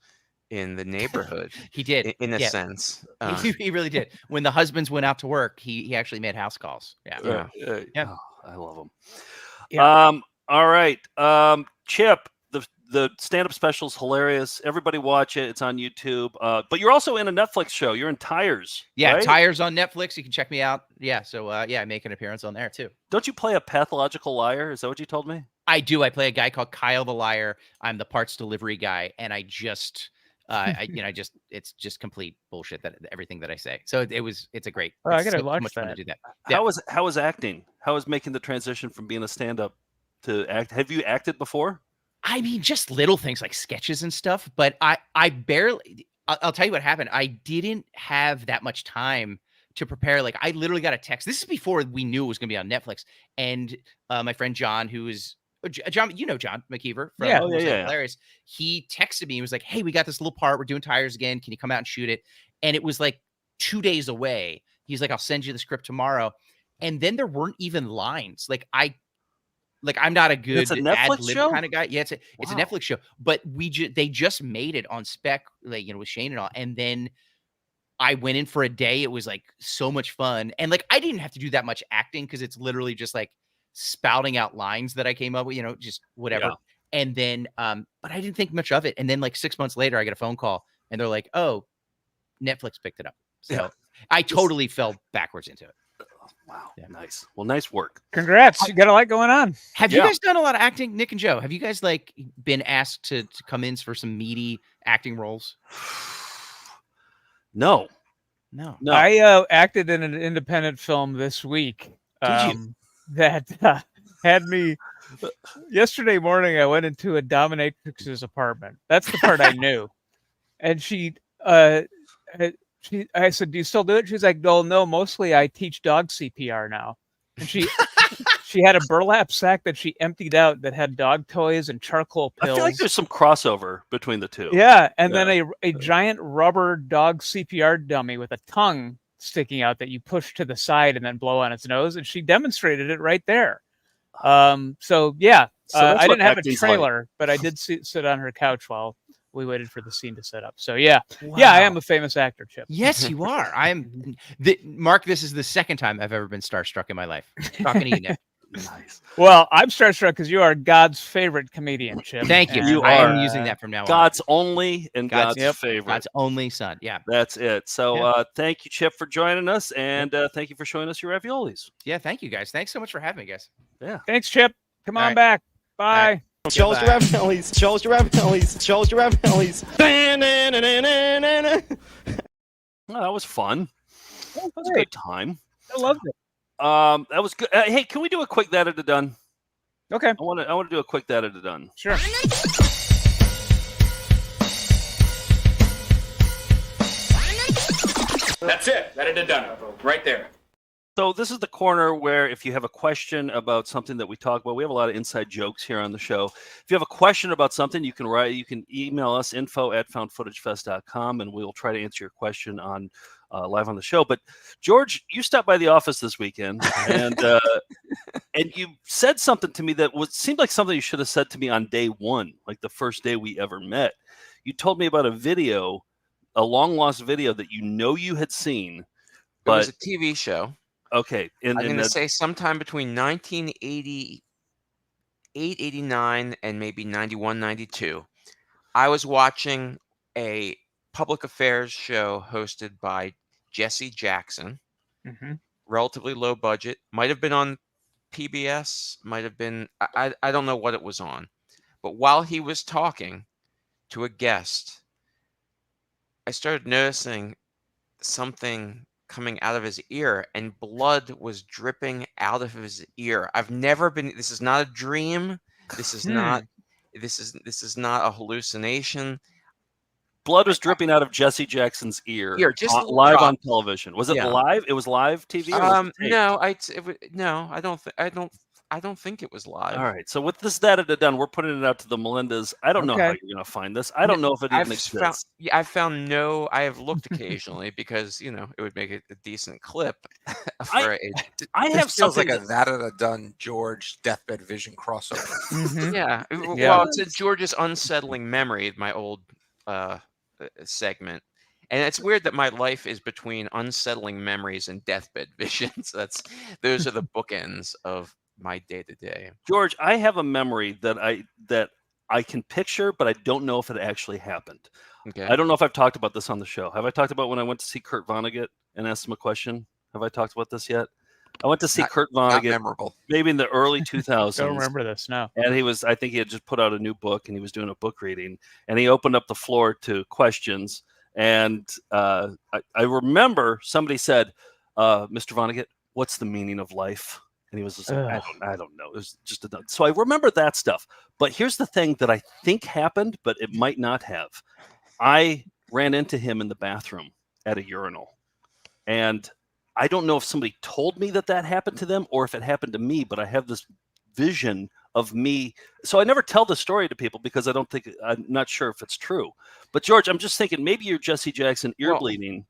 in the neighborhood.
He did,
in a sense.
He really did. When the husbands went out to work, he actually made house calls. Yeah.
Oh, I love him. Yeah. All right. Chip, the stand-up special is hilarious. Everybody watch it. It's on YouTube. But you're also in a Netflix show. You're in Tires.
Yeah,
right?
Tires on Netflix. You can check me out. Yeah, so I make an appearance on there too.
Don't you play a pathological liar? Is that what you told me?
I do. I play a guy called Kyle the Liar. I'm the parts delivery guy, and I just it's just complete bullshit, that everything that I say. So it's a great.
I gotta
so
watch
much fun to
that.
do that.
How was acting? How was making the transition from being a stand-up to act? Have you acted before?
I mean, just little things like sketches and stuff, but I barely. I'll tell you what happened. I didn't have that much time to prepare. Like, I literally got a text. This is before we knew it was going to be on Netflix. And my friend John, who is John, John McKeever from Hilarious. He texted me. He was like, "Hey, we got this little part. We're doing Tires again. Can you come out and shoot it?" And it was like 2 days away. He's like, "I'll send you the script tomorrow." And then there weren't even lines. I'm not a good ad-lib kind of guy. Yeah, it's a Netflix show, but they just made it on spec, with Shane and all. And then I went in for a day. It was like so much fun. And like, I didn't have to do that much acting because it's literally just like spouting out lines that I came up with, just whatever.
Yeah.
And then, but I didn't think much of it. And then like 6 months later, I get a phone call and they're like, "Oh, Netflix picked it up." So I totally fell backwards into it.
Wow. Yeah. Nice. Well, nice work.
Congrats. You got a lot going on.
Have you guys done a lot of acting, Nick and Joe? Have you guys been asked to come in for some meaty acting roles?
No.
I acted in an independent film this week.
Did you?
That had me. Yesterday morning, I went into a dominatrix's apartment. That's the part I knew. And I said, "Do you still do it?" She's like, No, mostly I teach dog CPR now." And she had a burlap sack that she emptied out that had dog toys and charcoal pills.
I feel like there's some crossover between the two.
Yeah, and then a giant rubber dog CPR dummy with a tongue sticking out that you push to the side and then blow on its nose, and she demonstrated it right there. So I didn't have a trailer, but I did sit on her couch while we waited for the scene to set up. So I am a famous actor, Chip.
Yes, you are. Mark, this is the second time I've ever been starstruck in my life. Talking to you, Nick.
Nice.
Well, I'm starstruck because you are God's favorite comedian, Chip.
Thank you.
You
I
are
am using that from now on.
God's only and God's favorite.
God's only son. Yeah.
That's it. So thank you, Chip, for joining us, and thank you for showing us your raviolis.
Yeah, thank you, guys. Thanks so much for having me, guys.
Yeah.
Thanks, Chip. Come on back. Bye.
Shows the raviolis. Shows the raviolis. Shows the raviolis.
Well, that was fun. That was a good time.
I loved it.
That was good. Hey, can we do a quick that it done?
Okay.
I want to do a quick that it done.
Sure.
That's it. That it done. Right there.
So this is the corner where if you have a question about something that we talk about, we have a lot of inside jokes here on the show. If you have a question about something, you can email us info@foundfootagefest.com, and we'll try to answer your question on live on the show. But George, you stopped by the office this weekend, and and you said something to me that seemed like something you should have said to me on day one, like the first day we ever met. You told me about a video, a long lost video that you had seen. But
it was a TV show.
Okay.
I'm going to say sometime between 1988, 89, and maybe 91, 92. I was watching a public affairs show hosted by Jesse Jackson.
Mm-hmm.
Relatively low budget. Might have been on PBS. Might have been. I don't know what it was on. But while he was talking to a guest, I started noticing something coming out of his ear, and blood was dripping out of his ear. I've never been. This is not a dream. This is not. This is not a hallucination.
Blood was dripping out of Jesse Jackson's ear.
Just
live on television. Was it live? It was live TV. Or was it
no, I don't think it was live.
All right. So with this data done, we're putting it out to the Melindas. I don't know how you're going to find this. I don't know if it even exists.
I found no. I have looked occasionally because it would make it a decent clip.
I have
feels like
something
a that and a done George Deathbed Vision crossover.
Mm-hmm. Yeah. Well, it's a George's unsettling memory. My old segment. And it's weird that my life is between unsettling memories and deathbed visions. Those are the bookends of my day-to-day.
George, I have a memory that I can picture, but I don't know if it actually happened.
Okay.
I don't know if I've talked about this on the show. Have I talked about when I went to see Kurt Vonnegut and asked him a question? Have I talked about this yet? I went to see Kurt Vonnegut maybe in the early 2000s.
Don't remember this, no.
And I think he had just put out a new book and he was doing a book reading, and he opened up the floor to questions. And I remember somebody said, Mr. Vonnegut, what's the meaning of life? And he was just like, I don't know. It was just so I remember that stuff. But here's the thing that I think happened, but it might not have. I ran into him in the bathroom at a urinal. And I don't know if somebody told me that happened to them or if it happened to me, but I have this vision of me. So I never tell the story to people because I'm not sure if it's true. But George, I'm just thinking maybe your Jesse Jackson ear bleeding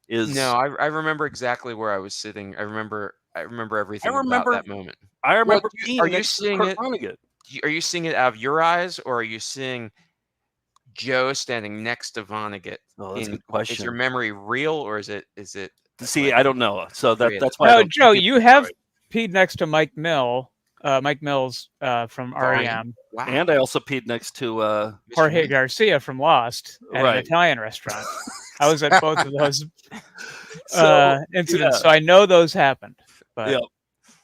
is.
No, I remember exactly where I was sitting. I remember everything about that moment.
I remember
are you seeing it? Are you seeing it out of your eyes, or are you seeing Joe standing next to Vonnegut?
Oh, that's a good question.
Is your memory real, or is it?
See, I don't know. So that's why.
No, Joe, you have peed next to Mike Mills from REM.
Wow.
And I also peed next to
Jorge Garcia from Lost at an Italian restaurant. I was at both of those incidents, so I know those happened. But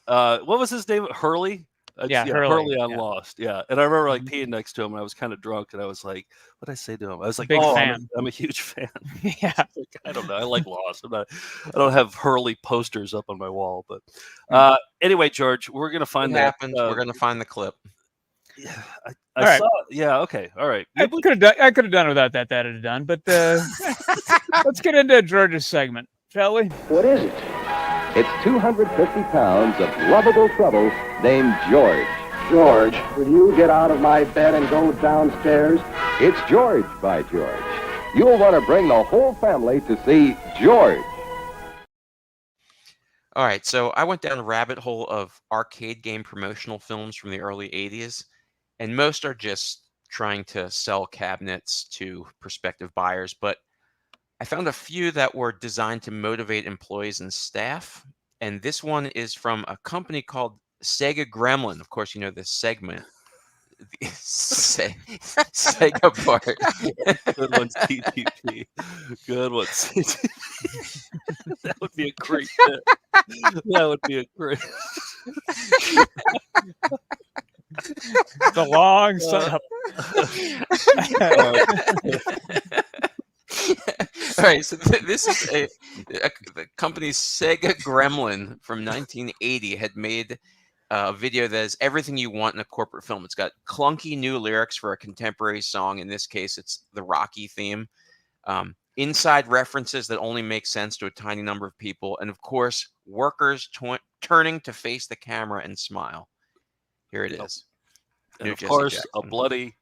what was his name? Hurley? Hurley on Lost. Yeah. And I remember peeing next to him, and I was kind of drunk, and I was like, what did I say to him? I was like,
big fan.
I'm a huge fan.
Yeah.
I don't know. I like Lost. I don't have Hurley posters up on my wall, but anyway, George, we're going to find
what happens. We're going to find the clip.
Yeah, I saw. Yeah. Okay. All right.
I could have done without that done, but let's get into George's segment, shall we?
What is it? It's 250 pounds of lovable trouble named George. George, will you get out of my bed and go downstairs? It's George by George. You'll want to bring the whole family to see George.
All right, so I went down a rabbit hole of arcade game promotional films from the early 80s, and most are just trying to sell cabinets to prospective buyers, but I found a few that were designed to motivate employees and staff, and this one is from a company called Sega Gremlin. Of course, you know this segment. Sega part.
Good one, CTP. Good one, CTP. That would be a great bit. That would be a great.
The long setup.
All right, so this is the company Sega Gremlin from 1980 had made a video that is everything you want in a corporate film. It's got clunky new lyrics for a contemporary song. In this case, it's the Rocky theme. Inside references that only make sense to a tiny number of people. And of course, workers turning to face the camera and smile. Here it is.
And of course, Jackson. A bloody...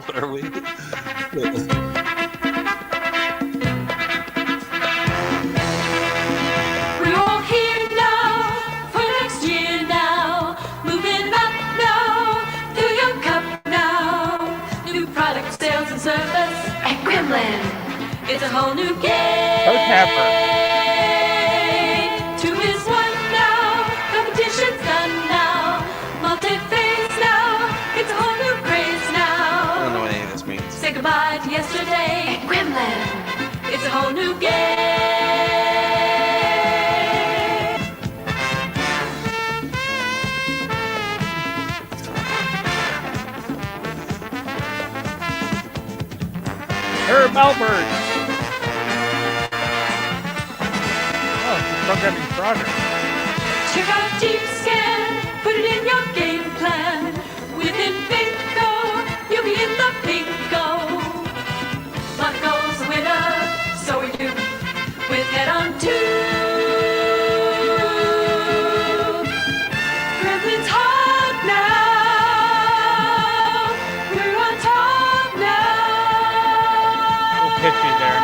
What are we?
We're all here now for next year now.
Herb Alpert. Oh, it's programming progress.
Check out Deep Scan, put it in your game plan. Within bingo, you'll be in the bingo. Monaco's a winner, so are you. With head on two. Gremlin's hot now. We're on top now.
A little pitchy there.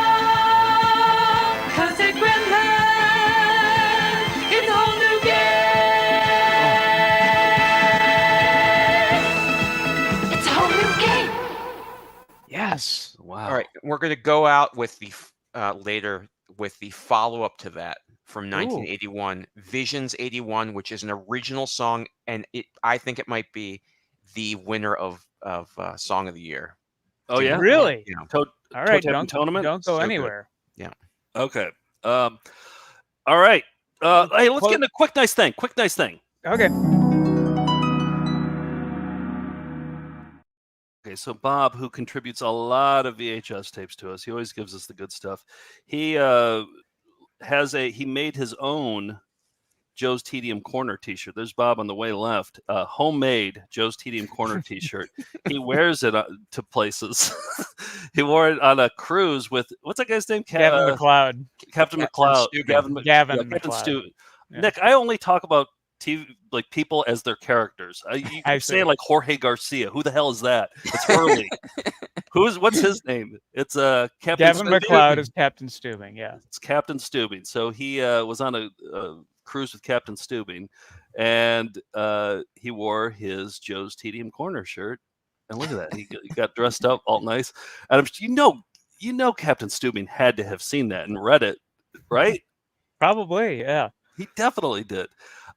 'Cause at Gremlin, it's a whole new game. It's a whole new game.
Yes.
Wow.
All right, we're going to go out with the later with the follow-up to that from 1981, Visions 81, which is an original song, and I think it might be the winner of Song of the Year.
Oh yeah,
Really?
Yeah.
All right,
Toe Tap and Tournament?
don't go
So good.
anywhere.
Yeah.
Okay. All right. Hey, let's get into quick nice thing. Quick nice thing.
Okay.
Okay, so Bob, who contributes a lot of VHS tapes to us, he always gives us the good stuff. He he made his own Joe's Tedium Corner T-shirt. There's Bob on the way left. Homemade Joe's Tedium Corner T-shirt. He wears it to places. He wore it on a cruise with what's that guy's name?
Gavin McLeod.
Captain McLeod.
Gavin
Captain
McLeod.
Stu.
Yeah.
Nick, I only talk about TV like people as their characters. You
I
can say
see.
like Jorge Garcia. Who the hell is that? It's Hurley. What's his name? It's Captain
Gavin
Stubing.
McLeod is Captain Stubing. Yeah.
It's Captain Stubing. So he was on a cruise with Captain Stubing, and he wore his Joe's Tedium Corner shirt. And look at that. He got dressed up all nice. And you know Captain Stubing had to have seen that and read it, right?
Probably, yeah.
He definitely did.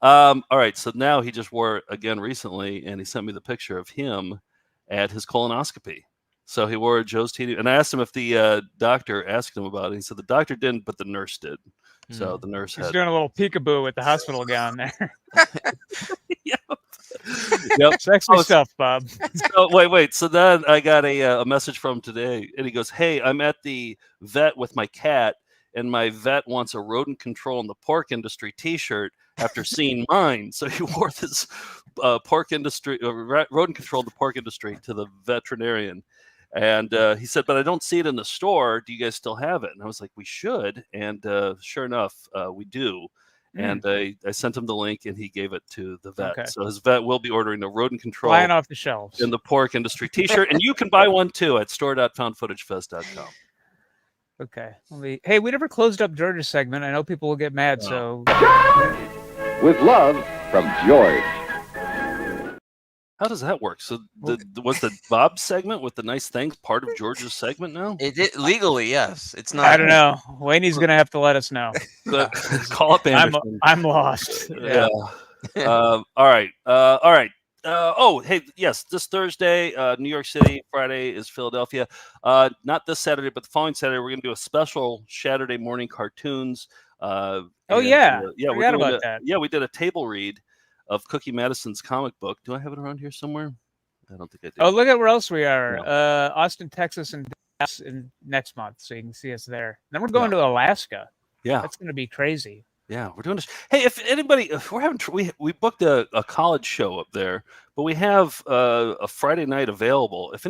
All right, so now he just wore it again recently, and he sent me the picture of him at his colonoscopy. So he wore a Joe's Tedium, and I asked him if the doctor asked him about it. He said the doctor didn't, but the nurse did. So the nurse
He's
had.
doing a little peekaboo with the hospital gown there.
Yep.
Sexy stuff, Bob.
So, wait. So then I got a message from him today, and he goes, "Hey, I'm at the vet with my cat, and my vet wants a rodent control in the pork industry T-shirt after seeing mine." So he wore this pork industry, rodent control in the pork industry to the veterinarian. And he said, "But I don't see it in the store. Do you guys still have it?" And I was like, "We should." And sure enough, we do. And I sent him the link, and he gave it to the vet.
Okay.
So his vet will be ordering a rodent control
Flying off the shelves
in the pork industry T-shirt, and you can buy one too at store.foundfootagefest.com.
Okay. Hey, we never closed up George's segment. I know people will get mad, so.
With love from George.
How does that work? So was the Bob segment with the nice things part of George's segment now?
It legally, yes. It's not.
I don't know. Wayne's gonna have to let us know.
Call up Anderson.
I'm lost.
Yeah. All right. Oh, hey, yes. This Thursday, New York City. Friday is Philadelphia. Not this Saturday, but the following Saturday, we're going to do a special Saturday morning cartoons.
Yeah.
Yeah.
Forgot about that.
Yeah, we did a table read of Cookie Madison's comic book. Do I have it around here somewhere? I don't think I do.
Oh, look at where else we are.
No.
Austin, Texas, and Dallas in next month, so you can see us there. Then we're going to Alaska.
Yeah,
that's going to be crazy.
Yeah, we're doing this. Hey, if we're having, we booked a college show up there, but we have a Friday night available. Does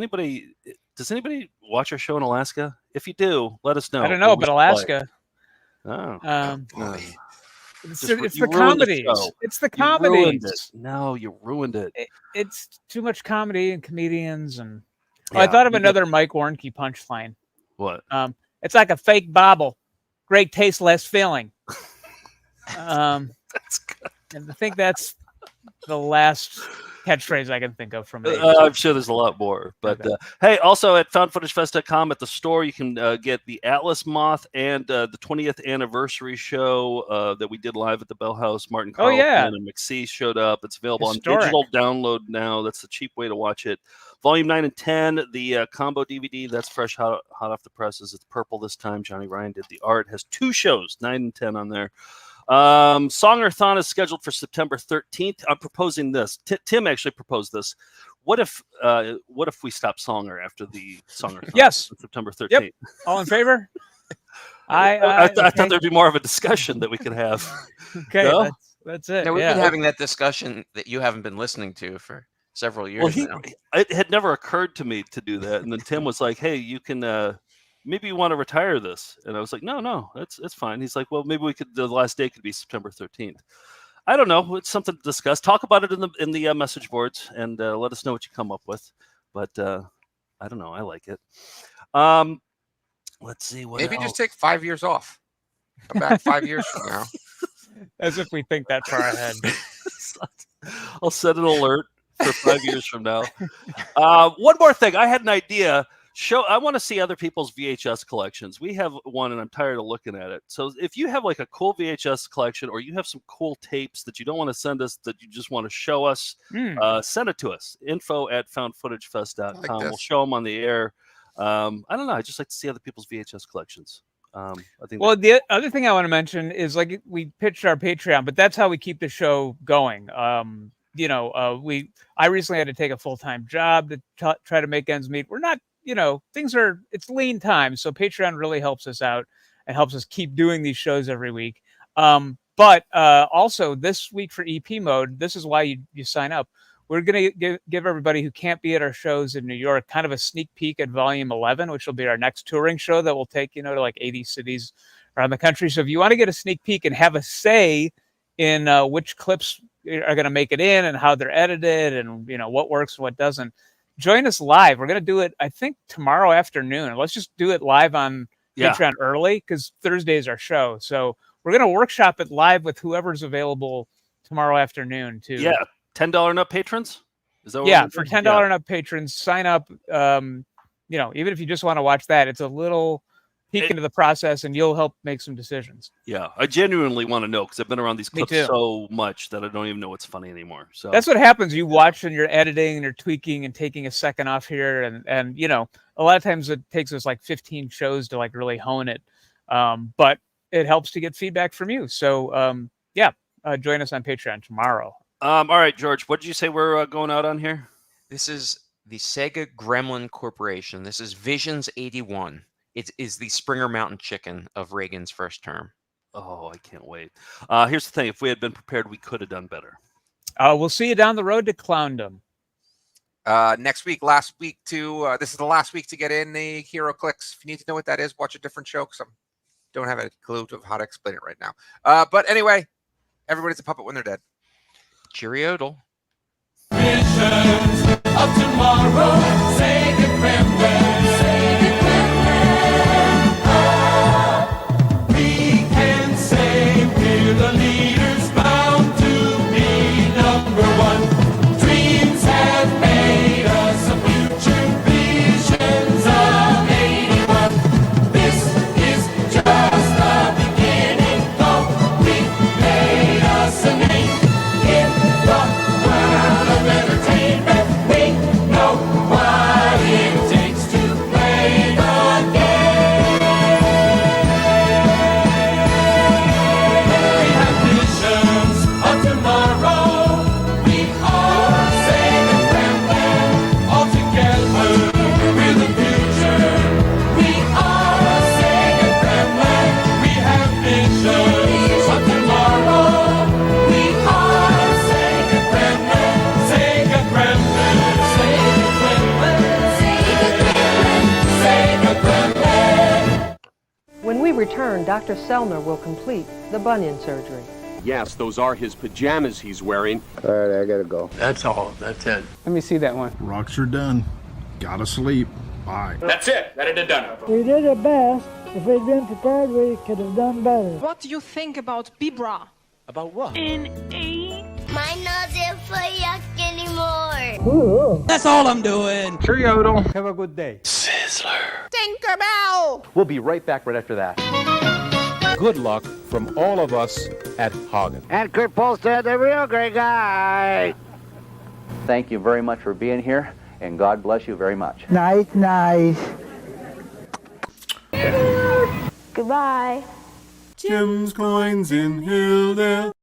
anybody watch our show in Alaska? If you do, let us know.
I don't know, but Alaska.
Oh,
it's the comedies. It's the comedies.
No, you ruined it.
It's too much comedy and comedians and. Oh, I thought of another Mike Warnke punchline.
What?
It's like a fake bobble. Great taste, less filling.
That's good.
And I think that's the last catchphrase I can think of from it.
I'm sure there's a lot more. But hey, also at foundfootagefest.com at the store, you can get the Atlas Moth and the 20th anniversary show that we did live at the Bell House. Martin Carlton and McSee showed up. It's available on digital download now. That's the cheap way to watch it. Volume 9 and 10, the combo DVD, that's fresh, hot off the presses. It's purple this time. Johnny Ryan did the art. It has 2 shows, 9 and 10 on there. Songathon is scheduled for September 13th. I'm proposing this. Tim actually proposed this. What if we stop Songer after the Songer?
Yes.
On September 13th.
Yep. All in favor?
I thought there'd be more of a discussion that we could have.
Okay,
No?
that's it.
Now, we've been having that discussion that you haven't been listening to for several years now.
It had never occurred to me to do that, and then Tim was like, "Hey, you can maybe you want to retire this," and I was like, "No, it's fine." He's like, "Well, maybe we could. The last day could be September 13th." I don't know. It's something to discuss. Talk about it in the message boards, and let us know what you come up with. But I don't know. I like it. Let's see what.
Maybe
else?
just take 5 years off. Come back 5 years from now.
As if we think that far ahead.
I'll set an alert for 5 years from now. One more thing. I had an idea. I want to see other people's VHS collections. We have one, and I'm tired of looking at it. So if you have like a cool VHS collection, or you have some cool tapes that you don't want to send us, that you just want to show us, send it to us. info@foundfootagefest.com. We'll show them on the air. I don't know. I just like to see other people's VHS collections. I think.
Well, the other thing I want to mention is, like, we pitched our Patreon, but that's how we keep the show going. I recently had to take a full-time job to try to make ends meet. We're not, it's lean time. So Patreon really helps us out and helps us keep doing these shows every week. But also this week for EP mode, this is why you sign up. We're going to give everybody who can't be at our shows in New York kind of a sneak peek at Volume 11, which will be our next touring show that will take, to like 80 cities around the country. So if you want to get a sneak peek and have a say in which clips are going to make it in and how they're edited and, what works and what doesn't, join us live. We're going to do it, I think, tomorrow afternoon. Let's just do it live on Patreon early, because Thursday is our show. So we're going to workshop it live with whoever's available tomorrow afternoon too.
Yeah. $10 and up patrons? Is that
what for $10 and up patrons, sign up. Even if you just want to watch that, it's a little peek into the process, and you'll help make some decisions.
Yeah, I genuinely want to know, because I've been around these clips so much that I don't even know what's funny anymore. So
that's what happens. You watch and you're editing and you're tweaking and taking a second off here, and a lot of times it takes us like 15 shows to like really hone it. But it helps to get feedback from you. So join us on Patreon tomorrow.
All right, George, what did you say we're going out on here?
This is the Sega Gremlin Corporation. This is Visions 81. It is the Springer Mountain Chicken of Reagan's first term.
Oh, I can't wait. Here's the thing. If we had been prepared, we could have done better.
We'll see you down the road to Clowndom.
Next week, last week to this is the last week to get in the Hero Clicks. If you need to know what that is, watch a different show, because I don't have a clue of how to explain it right now. But anyway, everybody's a puppet when they're dead.
Cheeriodle.
Visions of tomorrow, Sega Gremlin, Sega Gremlin. We can say we're the leaders, bound to be #1. Dreams have made us a future, visions of 81. This is just the beginning, though we made us a name in the world of entertainment. We know what it takes to play the game. We have visions of tomorrow. We are Sega Gremlin. All together, we're the future. We are Sega Gremlin. We have visions of tomorrow. We are Sega Gremlin. Sega Gremlin. Sega Gremlin. Sega Gremlin.
When we return, Dr. Selner will complete the bunion surgery.
Yes, those are his pajamas he's wearing.
All right, I gotta go.
That's all. That's it.
Let me see that one.
Rocks are done. Gotta sleep. Bye.
That's it. That it done.
We did our best. If we'd been prepared, we could have done better.
What do you think about Bibra?
About what?
An 8.
Mine doesn't feel yuck anymore.
Ooh.
That's all I'm doing.
Cheeriodle.
Have a good day.
Tinkerbell.
We'll be right back right after that. Good luck from all of us at Hagen.
And Kurt Polstead, the real great guy.
Thank you very much for being here, and God bless you very much.
Nice.
Goodbye.
Jim's coins in Hilldale.